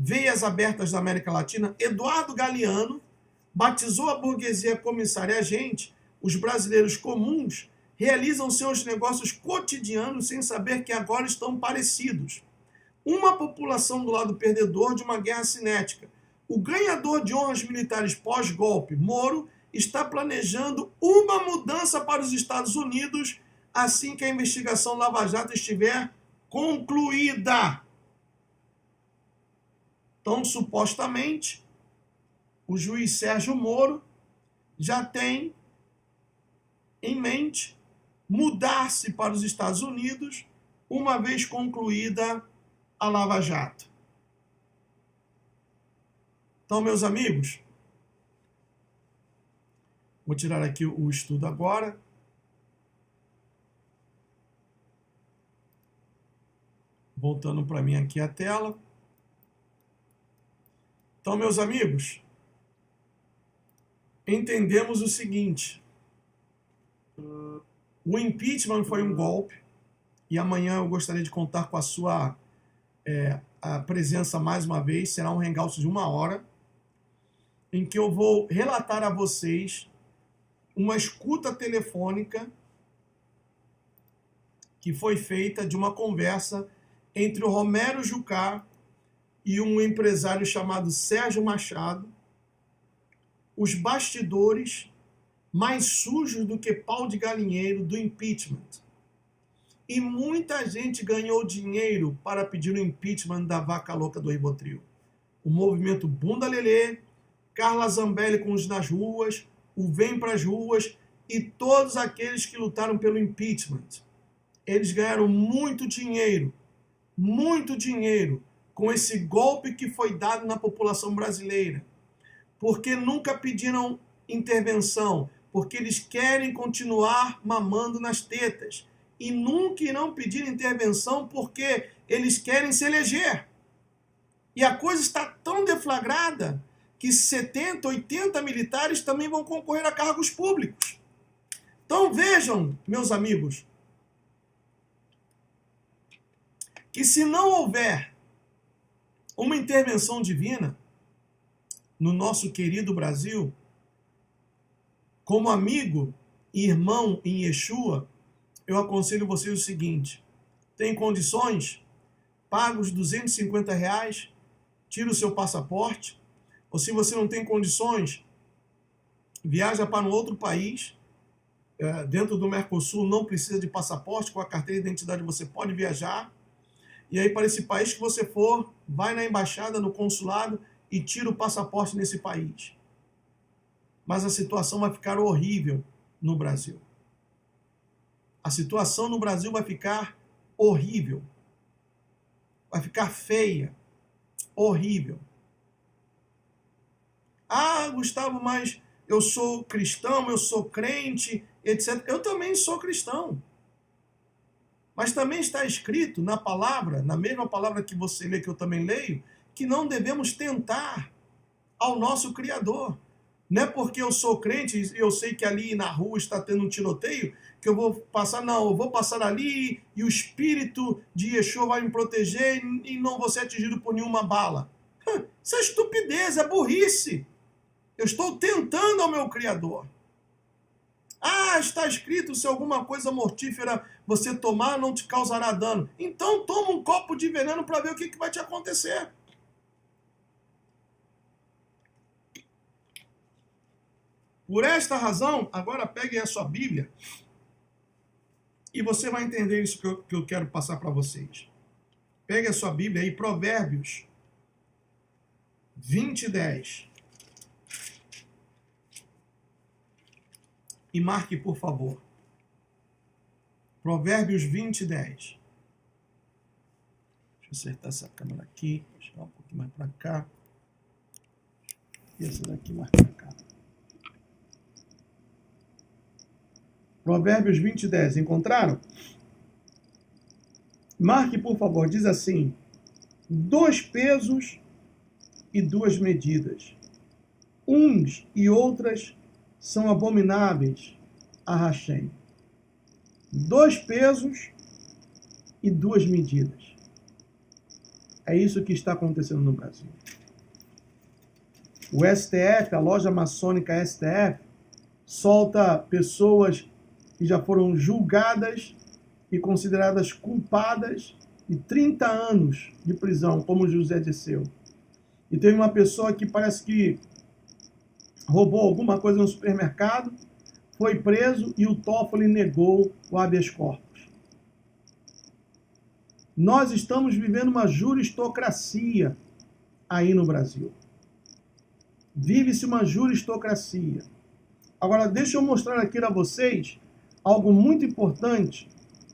Veias Abertas da América Latina, Eduardo Galeano batizou a burguesia comissária e agente, os brasileiros comuns realizam seus negócios cotidianos sem saber que agora estão parecidos. Uma população do lado perdedor de uma guerra cinética. O ganhador de honras militares pós-golpe, Moro, está planejando uma mudança para os Estados Unidos assim que a investigação Lava Jato estiver concluída. Então, supostamente, o juiz Sérgio Moro já tem em mente mudar-se para os Estados Unidos uma vez concluída a Lava Jato. Então, meus amigos, vou tirar aqui o estudo agora. Voltando para mim aqui a tela. Então, meus amigos, entendemos o seguinte: o impeachment foi um golpe, e amanhã eu gostaria de contar com a sua a presença mais uma vez. Será um hangout de 1 hora, em que eu vou relatar a vocês uma escuta telefônica que foi feita de uma conversa entre o Romero Jucá e um empresário chamado Sérgio Machado, os bastidores mais sujos do que pau de galinheiro do impeachment. E muita gente ganhou dinheiro para pedir o impeachment da vaca louca do Rivotril. O movimento Bunda Lelê, Carla Zambelli com os nas ruas, o Vem para as ruas e todos aqueles que lutaram pelo impeachment. Eles ganharam muito dinheiro com esse golpe que foi dado na população brasileira. Porque nunca pediram intervenção, porque eles querem continuar mamando nas tetas. E nunca irão pedir intervenção porque eles querem se eleger. E a coisa está tão deflagrada que 70, 80 militares também vão concorrer a cargos públicos. Então vejam, meus amigos, que se não houver uma intervenção divina no nosso querido Brasil, como amigo e irmão em Yeshua, eu aconselho vocês o seguinte: tem condições? Paga os R$250, tira o seu passaporte, ou se você não tem condições, viaja para um outro país, dentro do Mercosul não precisa de passaporte, com a carteira de identidade você pode viajar, e aí para esse país que você for, vai na embaixada, no consulado e tira o passaporte nesse país. Mas a situação vai ficar horrível no Brasil. A situação no Brasil vai ficar horrível. Vai ficar feia. Horrível. Ah, Gustavo, mas eu sou cristão, eu sou crente, etc. Eu também sou cristão. Mas também está escrito na palavra, na mesma palavra que você lê, que eu também leio, que não devemos tentar ao nosso Criador. Não é porque eu sou crente e eu sei que ali na rua está tendo um tiroteio que eu vou passar, não, eu vou passar ali e o Espírito de Yeshua vai me proteger e não vou ser atingido por nenhuma bala. Isso é estupidez, é burrice. Eu estou tentando ao meu Criador. Ah, está escrito, se alguma coisa mortífera você tomar, não te causará dano. Então toma um copo de veneno para ver o que vai te acontecer. Por esta razão, agora pegue a sua Bíblia e você vai entender isso que eu quero passar para vocês. Pegue a sua Bíblia aí, Provérbios 20:10. E marque, por favor. Provérbios 20:10. Deixa eu acertar essa câmera aqui. Vou chegar um pouquinho mais para cá. E essa daqui mais para cá. Provérbios 20:10. Encontraram? Marque, por favor. Diz assim: 2 pesos e 2 medidas. Uns e outras são abomináveis a Hashem. 2 pesos e 2 medidas. É isso que está acontecendo no Brasil. O STF, a loja maçônica STF, solta pessoas que já foram julgadas e consideradas culpadas de 30 anos de prisão, como José Disseu. E tem uma pessoa que parece que roubou alguma coisa no supermercado, foi preso e o Toffoli negou o habeas corpus. Nós estamos vivendo uma juristocracia aí no Brasil. Vive-se uma juristocracia. Agora, deixa eu mostrar aqui a vocês algo muito importante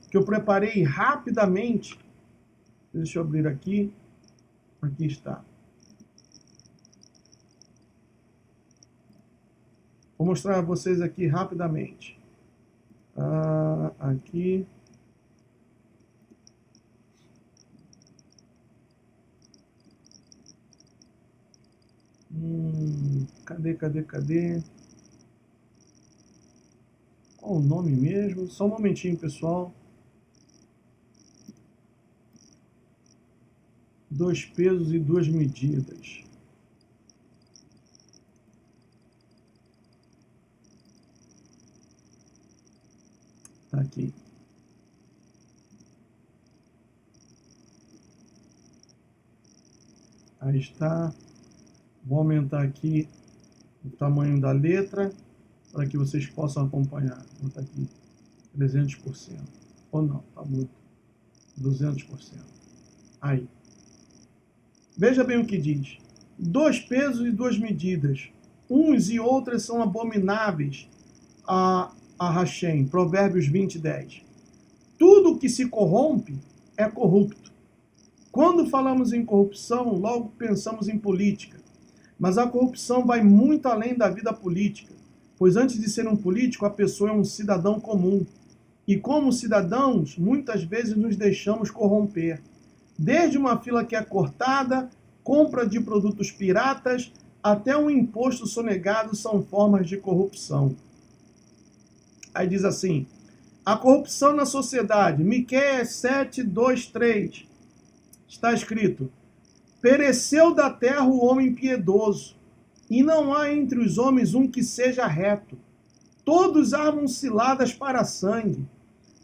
que eu preparei rapidamente. Deixa eu abrir aqui. Aqui está. Vou mostrar a vocês aqui rapidamente. Aqui. Cadê? Qual o nome mesmo? Só um momentinho, pessoal. 2 pesos e 2 medidas. Tá aqui. Aí está. Vou aumentar aqui o tamanho da letra para que vocês possam acompanhar. Vou botar aqui 300%. Ou não, está muito. 200%. Aí. Veja bem o que diz. 2 pesos e 2 medidas. Uns e outras são abomináveis a Hashem. Provérbios 20:10. Tudo que se corrompe é corrupto. Quando falamos em corrupção, logo pensamos em política. Mas a corrupção vai muito além da vida política, pois antes de ser um político, a pessoa é um cidadão comum. E como cidadãos, muitas vezes nos deixamos corromper. Desde uma fila que é cortada, compra de produtos piratas, até um imposto sonegado são formas de corrupção. Aí diz assim, a corrupção na sociedade, Miqueias 7:2-3, está escrito, pereceu da terra o homem piedoso, e não há entre os homens um que seja reto. Todos armam ciladas para sangue,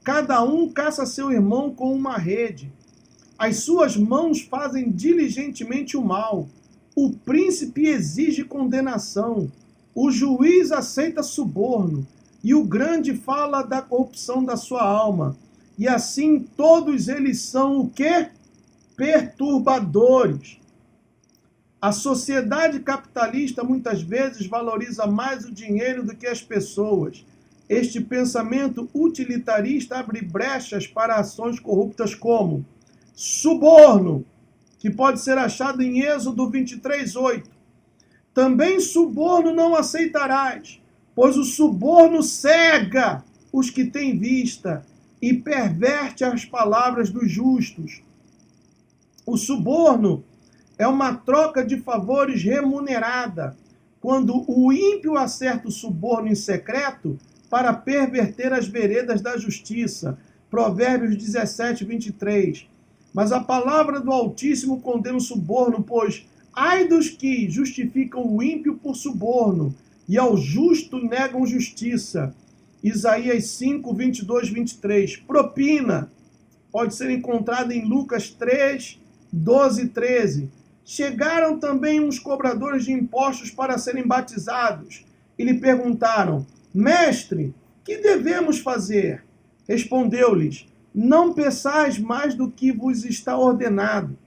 cada um caça seu irmão com uma rede. As suas mãos fazem diligentemente o mal. O príncipe exige condenação. O juiz aceita suborno. E o grande fala da corrupção da sua alma. E assim todos eles são o quê? Perturbadores. A sociedade capitalista muitas vezes valoriza mais o dinheiro do que as pessoas. Este pensamento utilitarista abre brechas para ações corruptas como suborno, que pode ser achado em Êxodo 23:8. Também suborno não aceitarás, pois o suborno cega os que têm vista e perverte as palavras dos justos. O suborno é uma troca de favores remunerada, quando o ímpio acerta o suborno em secreto para perverter as veredas da justiça. Provérbios 17:23. Mas a palavra do Altíssimo condena o suborno, pois ai dos que justificam o ímpio por suborno, e ao justo negam justiça. Isaías 5:22-23. Propina pode ser encontrada em Lucas 3:12-13. Chegaram também uns cobradores de impostos para serem batizados, e lhe perguntaram, mestre, que devemos fazer? Respondeu-lhes, não peçais mais do que vos está ordenado.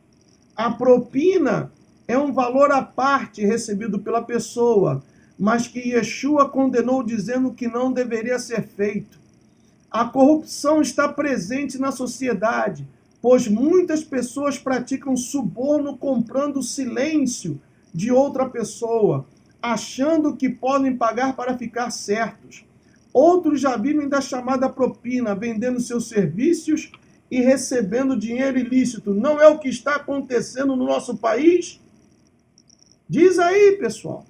A propina é um valor à parte recebido pela pessoa, mas que Yeshua condenou dizendo que não deveria ser feito. A corrupção está presente na sociedade, pois muitas pessoas praticam suborno comprando o silêncio de outra pessoa, achando que podem pagar para ficar certos. Outros já vivem da chamada propina, vendendo seus serviços e recebendo dinheiro ilícito. Não é o que está acontecendo no nosso país? Diz aí, pessoal.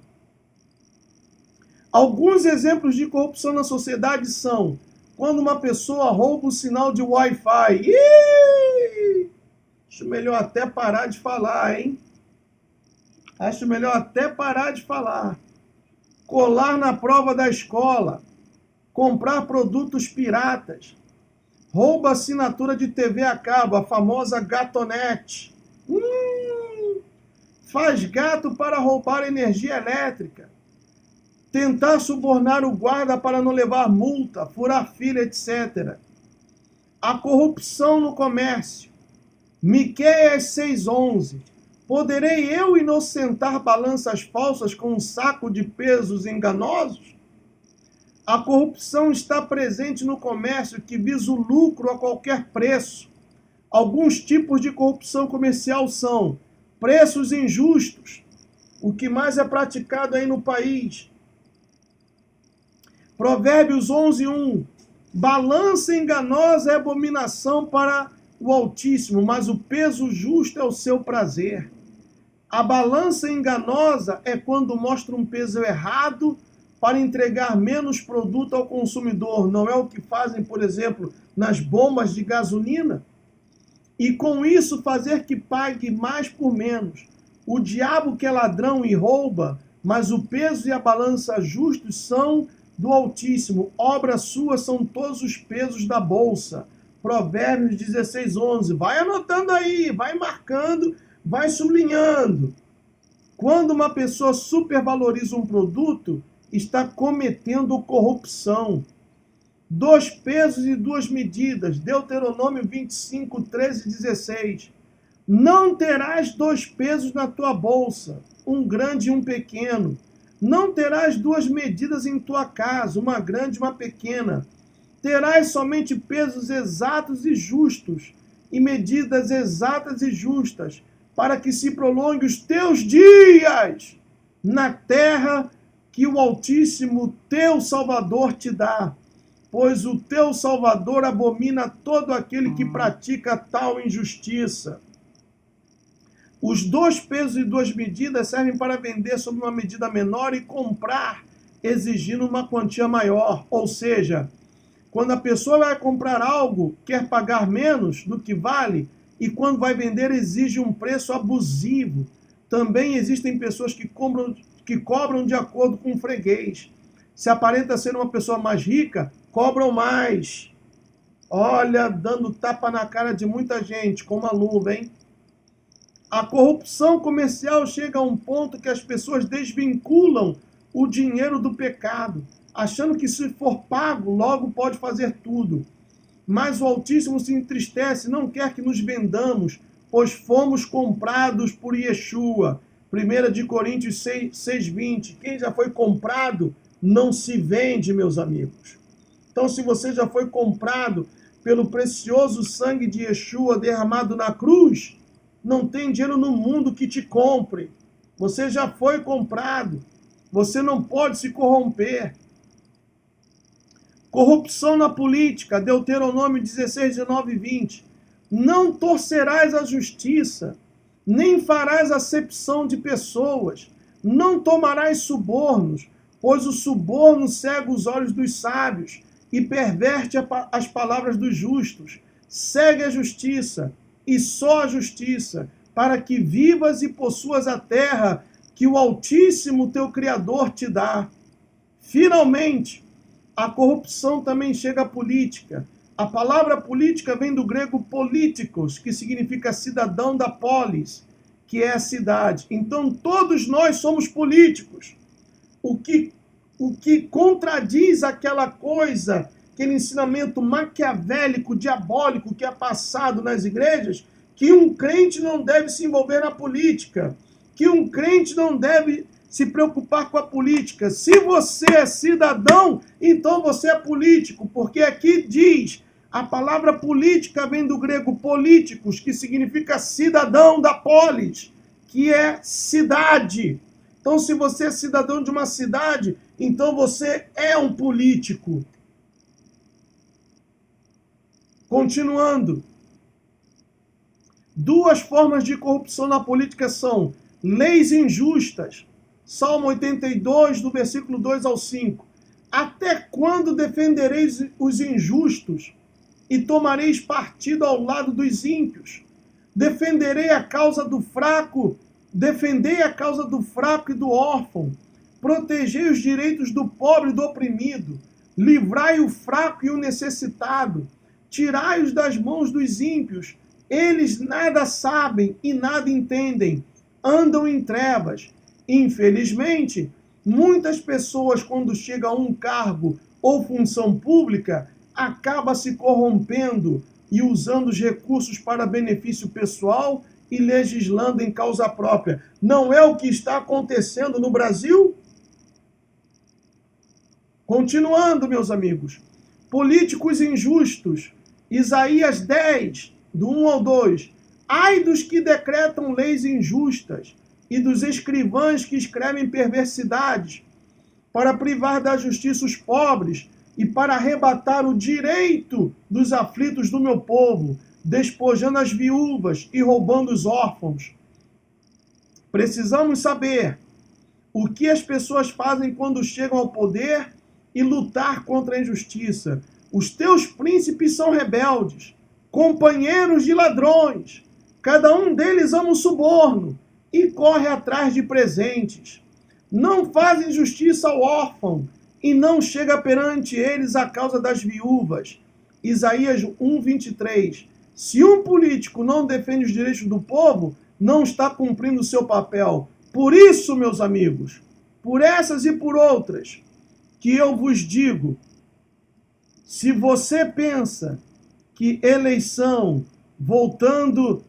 Alguns exemplos de corrupção na sociedade são quando uma pessoa rouba um sinal de Wi-Fi. Acho melhor até parar de falar, hein? Acho melhor até parar de falar. Colar na prova da escola. Comprar produtos piratas. Rouba assinatura de TV a cabo, a famosa gatonete. Faz gato para roubar energia elétrica. Tentar subornar o guarda para não levar multa, furar fila, etc. A corrupção no comércio. Miqueias 6:11. Poderei eu inocentar balanças falsas com um saco de pesos enganosos? A corrupção está presente no comércio que visa o lucro a qualquer preço. Alguns tipos de corrupção comercial são preços injustos, o que mais é praticado aí no país. Provérbios 11:1. Balança enganosa é abominação para o Altíssimo, mas o peso justo é o seu prazer. A balança enganosa é quando mostra um peso errado para entregar menos produto ao consumidor. Não é o que fazem, por exemplo, nas bombas de gasolina? E com isso fazer que pague mais por menos. O diabo que é ladrão e rouba, mas o peso e a balança justos são do Altíssimo. Obra sua são todos os pesos da bolsa. Provérbios 16:11. Vai anotando aí, vai marcando, vai sublinhando. Quando uma pessoa supervaloriza um produto, está cometendo corrupção. 2 pesos e 2 medidas. Deuteronômio 25, 13 e 16. Não terás 2 pesos na tua bolsa, um grande e um pequeno. Não terás 2 medidas em tua casa, uma grande e uma pequena. Terás somente pesos exatos e justos, e medidas exatas e justas, para que se prolongue os teus dias na terra que o Altíssimo, teu Salvador, te dá. Pois o teu Salvador abomina todo aquele que pratica tal injustiça. Os 2 pesos e 2 medidas servem para vender sob uma medida menor e comprar exigindo uma quantia maior. Ou seja, quando a pessoa vai comprar algo, quer pagar menos do que vale, e quando vai vender exige um preço abusivo. Também existem pessoas que cobram de acordo com o freguês. Se aparenta ser uma pessoa mais rica, cobram mais. Olha, dando tapa na cara de muita gente, com uma luva, hein? A corrupção comercial chega a um ponto que as pessoas desvinculam o dinheiro do pecado, achando que se for pago, logo pode fazer tudo. Mas o Altíssimo se entristece, não quer que nos vendamos, pois fomos comprados por Yeshua. 1 Coríntios 6:20. Quem já foi comprado não se vende, meus amigos. Então, se você já foi comprado pelo precioso sangue de Yeshua derramado na cruz, não tem dinheiro no mundo que te compre. Você já foi comprado. Você não pode se corromper. Corrupção na política, Deuteronômio 16, 19 e 20. Não torcerás a justiça, nem farás acepção de pessoas, não tomarás subornos, pois o suborno cega os olhos dos sábios e perverte as palavras dos justos. Segue a justiça, e só a justiça, para que vivas e possuas a terra que o Altíssimo teu Criador te dá. Finalmente, a corrupção também chega à política. A palavra política vem do grego políticos, que significa cidadão da polis, que é a cidade. Então, todos nós somos políticos. O que contradiz aquela coisa, aquele ensinamento maquiavélico, diabólico que é passado nas igrejas, que um crente não deve se envolver na política, que um crente não deve se preocupar com a política. Se você é cidadão, então você é político, porque aqui diz, a palavra política vem do grego políticos, que significa cidadão da polis, que é cidade. Então, se você é cidadão de uma cidade, então você é um político. Continuando. 2 formas de corrupção na política são leis injustas. Salmo 82, do versículo 2 ao 5. Até quando defendereis os injustos e tomareis partido ao lado dos ímpios? Defendei a causa do fraco e do órfão. Protegei os direitos do pobre e do oprimido. Livrai o fraco e o necessitado. Tirai-os das mãos dos ímpios. Eles nada sabem e nada entendem. Andam em trevas. Infelizmente, muitas pessoas, quando chegam a um cargo ou função pública, acabam se corrompendo e usando os recursos para benefício pessoal e legislando em causa própria. Não é o que está acontecendo no Brasil? Continuando, meus amigos. Políticos injustos. Isaías 10, do 1 ao 2. Ai dos que decretam leis injustas e dos escrivães que escrevem perversidades, para privar da justiça os pobres e para arrebatar o direito dos aflitos do meu povo, despojando as viúvas e roubando os órfãos. Precisamos saber o que as pessoas fazem quando chegam ao poder e lutar contra a injustiça. Os teus príncipes são rebeldes, companheiros de ladrões. Cada um deles ama o suborno e corre atrás de presentes. Não fazem justiça ao órfão e não chega perante eles a causa das viúvas. Isaías 1:23. Se um político não defende os direitos do povo, não está cumprindo o seu papel. Por isso, meus amigos, por essas e por outras, que eu vos digo, se você pensa que eleição, votando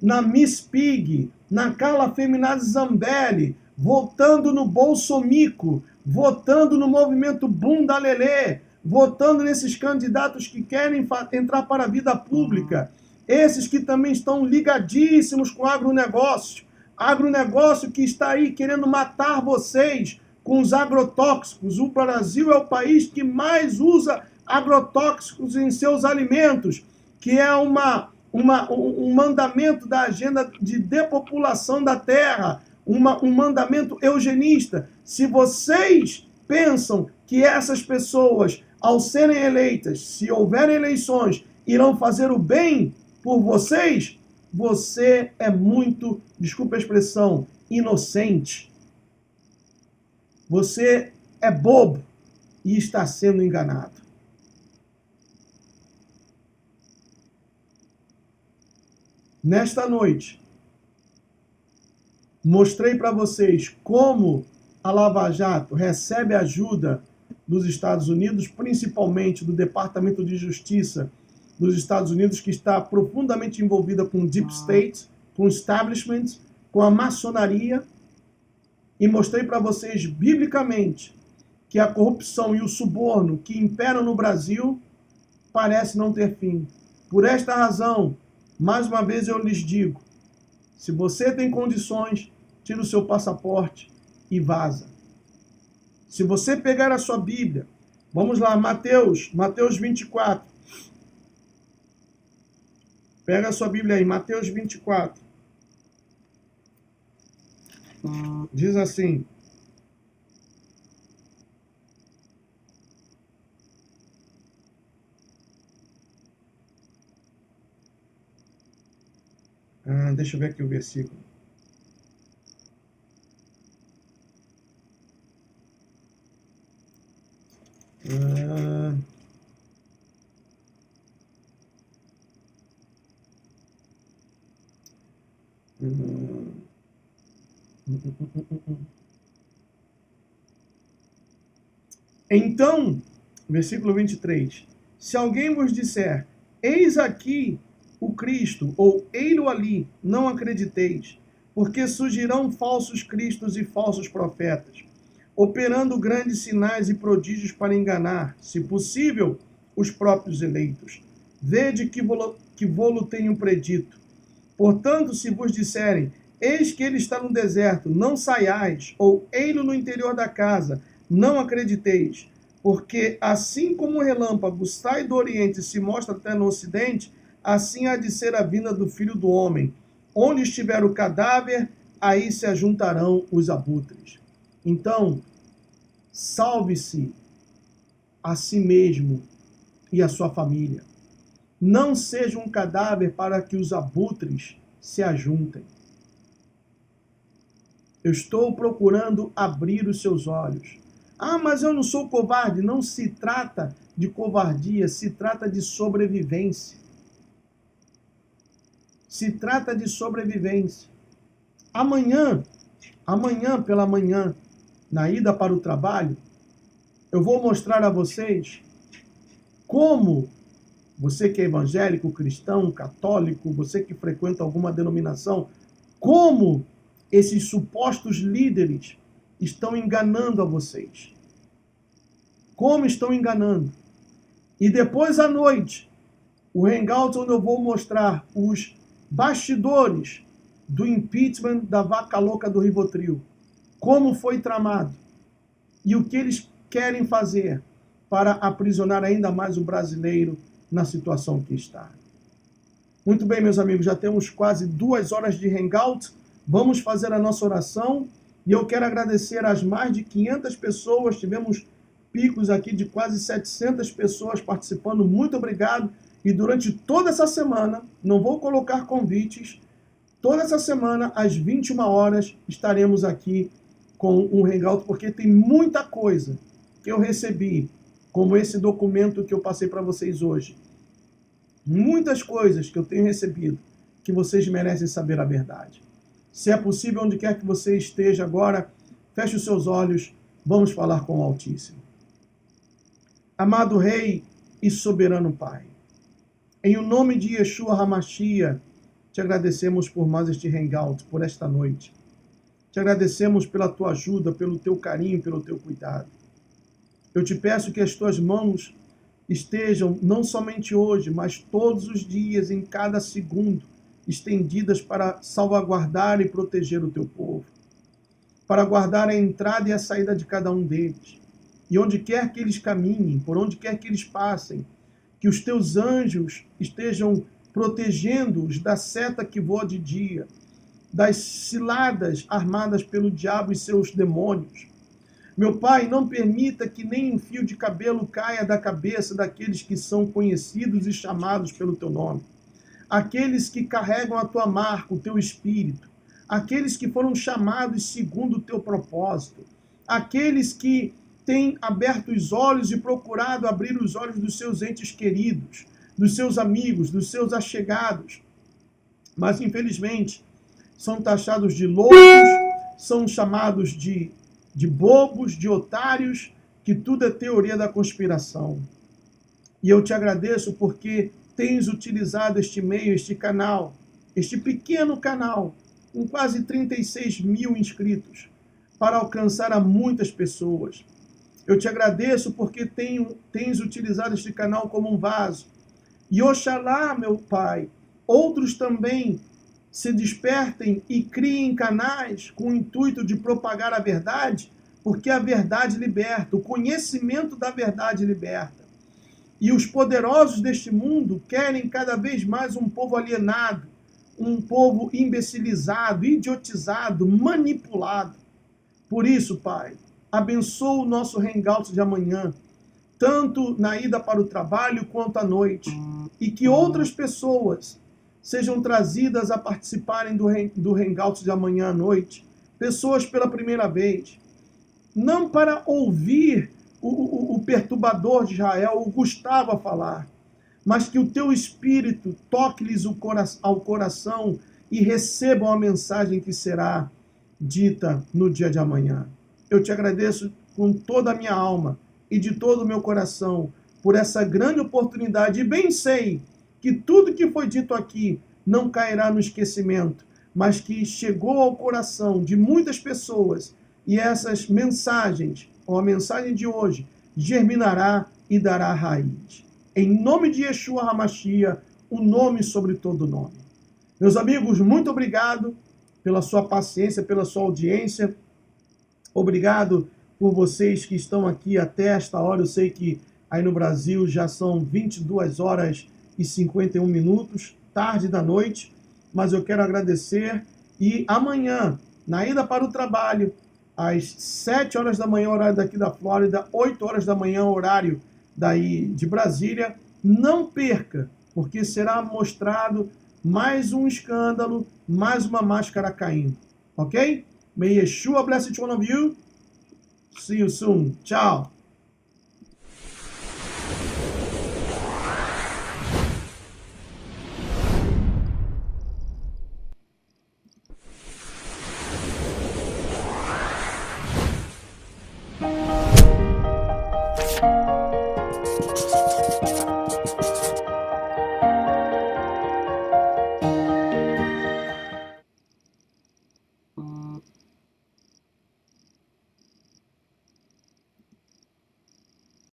na Miss Pig, na Carla Feminazi Zambelli, votando no Bolsomico, votando no movimento Bunda Lelê, votando nesses candidatos que querem entrar para a vida pública, esses que também estão ligadíssimos com o agronegócio que está aí querendo matar vocês com os agrotóxicos. O Brasil é o país que mais usa agrotóxicos em seus alimentos, que é um mandamento da agenda de depopulação da terra, um mandamento eugenista. Se vocês pensam que essas pessoas, ao serem eleitas, se houverem eleições, irão fazer o bem por vocês, você é muito, desculpa a expressão, inocente. Você é bobo e está sendo enganado. Nesta noite, mostrei para vocês como a Lava Jato recebe ajuda dos Estados Unidos, principalmente do Departamento de Justiça dos Estados Unidos, que está profundamente envolvida com o Deep State, com o establishment, com a maçonaria, e mostrei para vocês, biblicamente, que a corrupção e o suborno que imperam no Brasil parece não ter fim. Por esta razão, mais uma vez eu lhes digo, se você tem condições, tira o seu passaporte e vaza. Se você pegar a sua Bíblia, vamos lá, Mateus 24. Pega a sua Bíblia aí, Mateus 24. Diz assim: deixa eu ver aqui o versículo. Então, versículo 23, se alguém vos disser, eis aqui o Cristo, ou ei-lo ali, não acrediteis, porque surgirão falsos cristos e falsos profetas, operando grandes sinais e prodígios para enganar, se possível, os próprios eleitos. Vede que vô-lo tenho predito. Portanto, se vos disserem, eis que ele está no deserto, não saiais, ou ei-lo no interior da casa, não acrediteis, porque assim como o relâmpago sai do oriente e se mostra até no ocidente, assim há de ser a vinda do Filho do Homem. Onde estiver o cadáver, aí se ajuntarão os abutres. Então, salve-se a si mesmo e a sua família. Não seja um cadáver para que os abutres se ajuntem. Eu estou procurando abrir os seus olhos. Ah, mas eu não sou covarde. Não se trata de covardia, se trata de sobrevivência. Se trata de sobrevivência. Amanhã pela manhã, na ida para o trabalho, eu vou mostrar a vocês como você que é evangélico, cristão, católico, você que frequenta alguma denominação, como esses supostos líderes estão enganando a vocês. Como estão enganando. E depois à noite, o hangout onde eu vou mostrar os bastidores do impeachment da vaca louca do Rivotril. Como foi tramado. E o que eles querem fazer para aprisionar ainda mais o brasileiro na situação que está. Muito bem, meus amigos, já temos quase 2 horas de hangout. Vamos fazer a nossa oração. E eu quero agradecer às mais de 500 pessoas. Tivemos picos aqui de quase 700 pessoas participando. Muito obrigado. E durante toda essa semana, não vou colocar convites, toda essa semana, às 21 horas, estaremos aqui com um hangout, porque tem muita coisa que eu recebi, como esse documento que eu passei para vocês hoje. Muitas coisas que eu tenho recebido que vocês merecem saber a verdade. Se é possível, onde quer que você esteja agora, feche os seus olhos, vamos falar com o Altíssimo. Amado Rei e soberano Pai, em o nome de Yeshua HaMashiach, te agradecemos por mais este hangout, por esta noite. Te agradecemos pela tua ajuda, pelo teu carinho, pelo teu cuidado. Eu te peço que as tuas mãos estejam, não somente hoje, mas todos os dias, em cada segundo, estendidas para salvaguardar e proteger o teu povo, para guardar a entrada e a saída de cada um deles. E onde quer que eles caminhem, por onde quer que eles passem, que os teus anjos estejam protegendo-os da seta que voa de dia, das ciladas armadas pelo diabo e seus demônios. Meu Pai, não permita que nem um fio de cabelo caia da cabeça daqueles que são conhecidos e chamados pelo teu nome. Aqueles que carregam a tua marca, o teu espírito. Aqueles que foram chamados segundo o teu propósito. Aqueles que têm aberto os olhos e procurado abrir os olhos dos seus entes queridos, dos seus amigos, dos seus allegados. Mas, infelizmente, são taxados de loucos, são chamados de bobos, de otários, que tudo é teoria da conspiração. E eu te agradeço porque tens utilizado este meio, este canal, este pequeno canal, com quase 36 mil inscritos, para alcançar a muitas pessoas. Eu te agradeço porque tens utilizado este canal como um vaso. E oxalá, meu Pai, outros também se despertem e criem canais com o intuito de propagar a verdade, porque a verdade liberta, o conhecimento da verdade liberta. E os poderosos deste mundo querem cada vez mais um povo alienado, um povo imbecilizado, idiotizado, manipulado. Por isso, Pai, abençoa o nosso hangout de amanhã, tanto na ida para o trabalho quanto à noite, e que outras pessoas sejam trazidas a participarem do hangout de amanhã à noite, pessoas pela primeira vez, não para ouvir o perturbador de Israel, o Gustavo, a falar, mas que o teu Espírito toque-lhes ao coração e recebam a mensagem que será dita no dia de amanhã. Eu te agradeço com toda a minha alma e de todo o meu coração por essa grande oportunidade, e bem sei que tudo que foi dito aqui não cairá no esquecimento, mas que chegou ao coração de muitas pessoas, e essas mensagens, ou a mensagem de hoje, germinará e dará raiz. Em nome de Yeshua HaMashiach, o nome sobre todo nome. Meus amigos, muito obrigado pela sua paciência, pela sua audiência. Obrigado por vocês que estão aqui até esta hora. Eu sei que aí no Brasil já são 22 horas e 51 minutos, tarde da noite, mas eu quero agradecer. E amanhã, na ida para o trabalho, às 7 horas da manhã, horário daqui da Flórida, 8 horas da manhã, horário daí de Brasília, não perca, porque será mostrado mais um escândalo, mais uma máscara caindo. Ok? May Yeshua bless each one of you. See you soon. Tchau.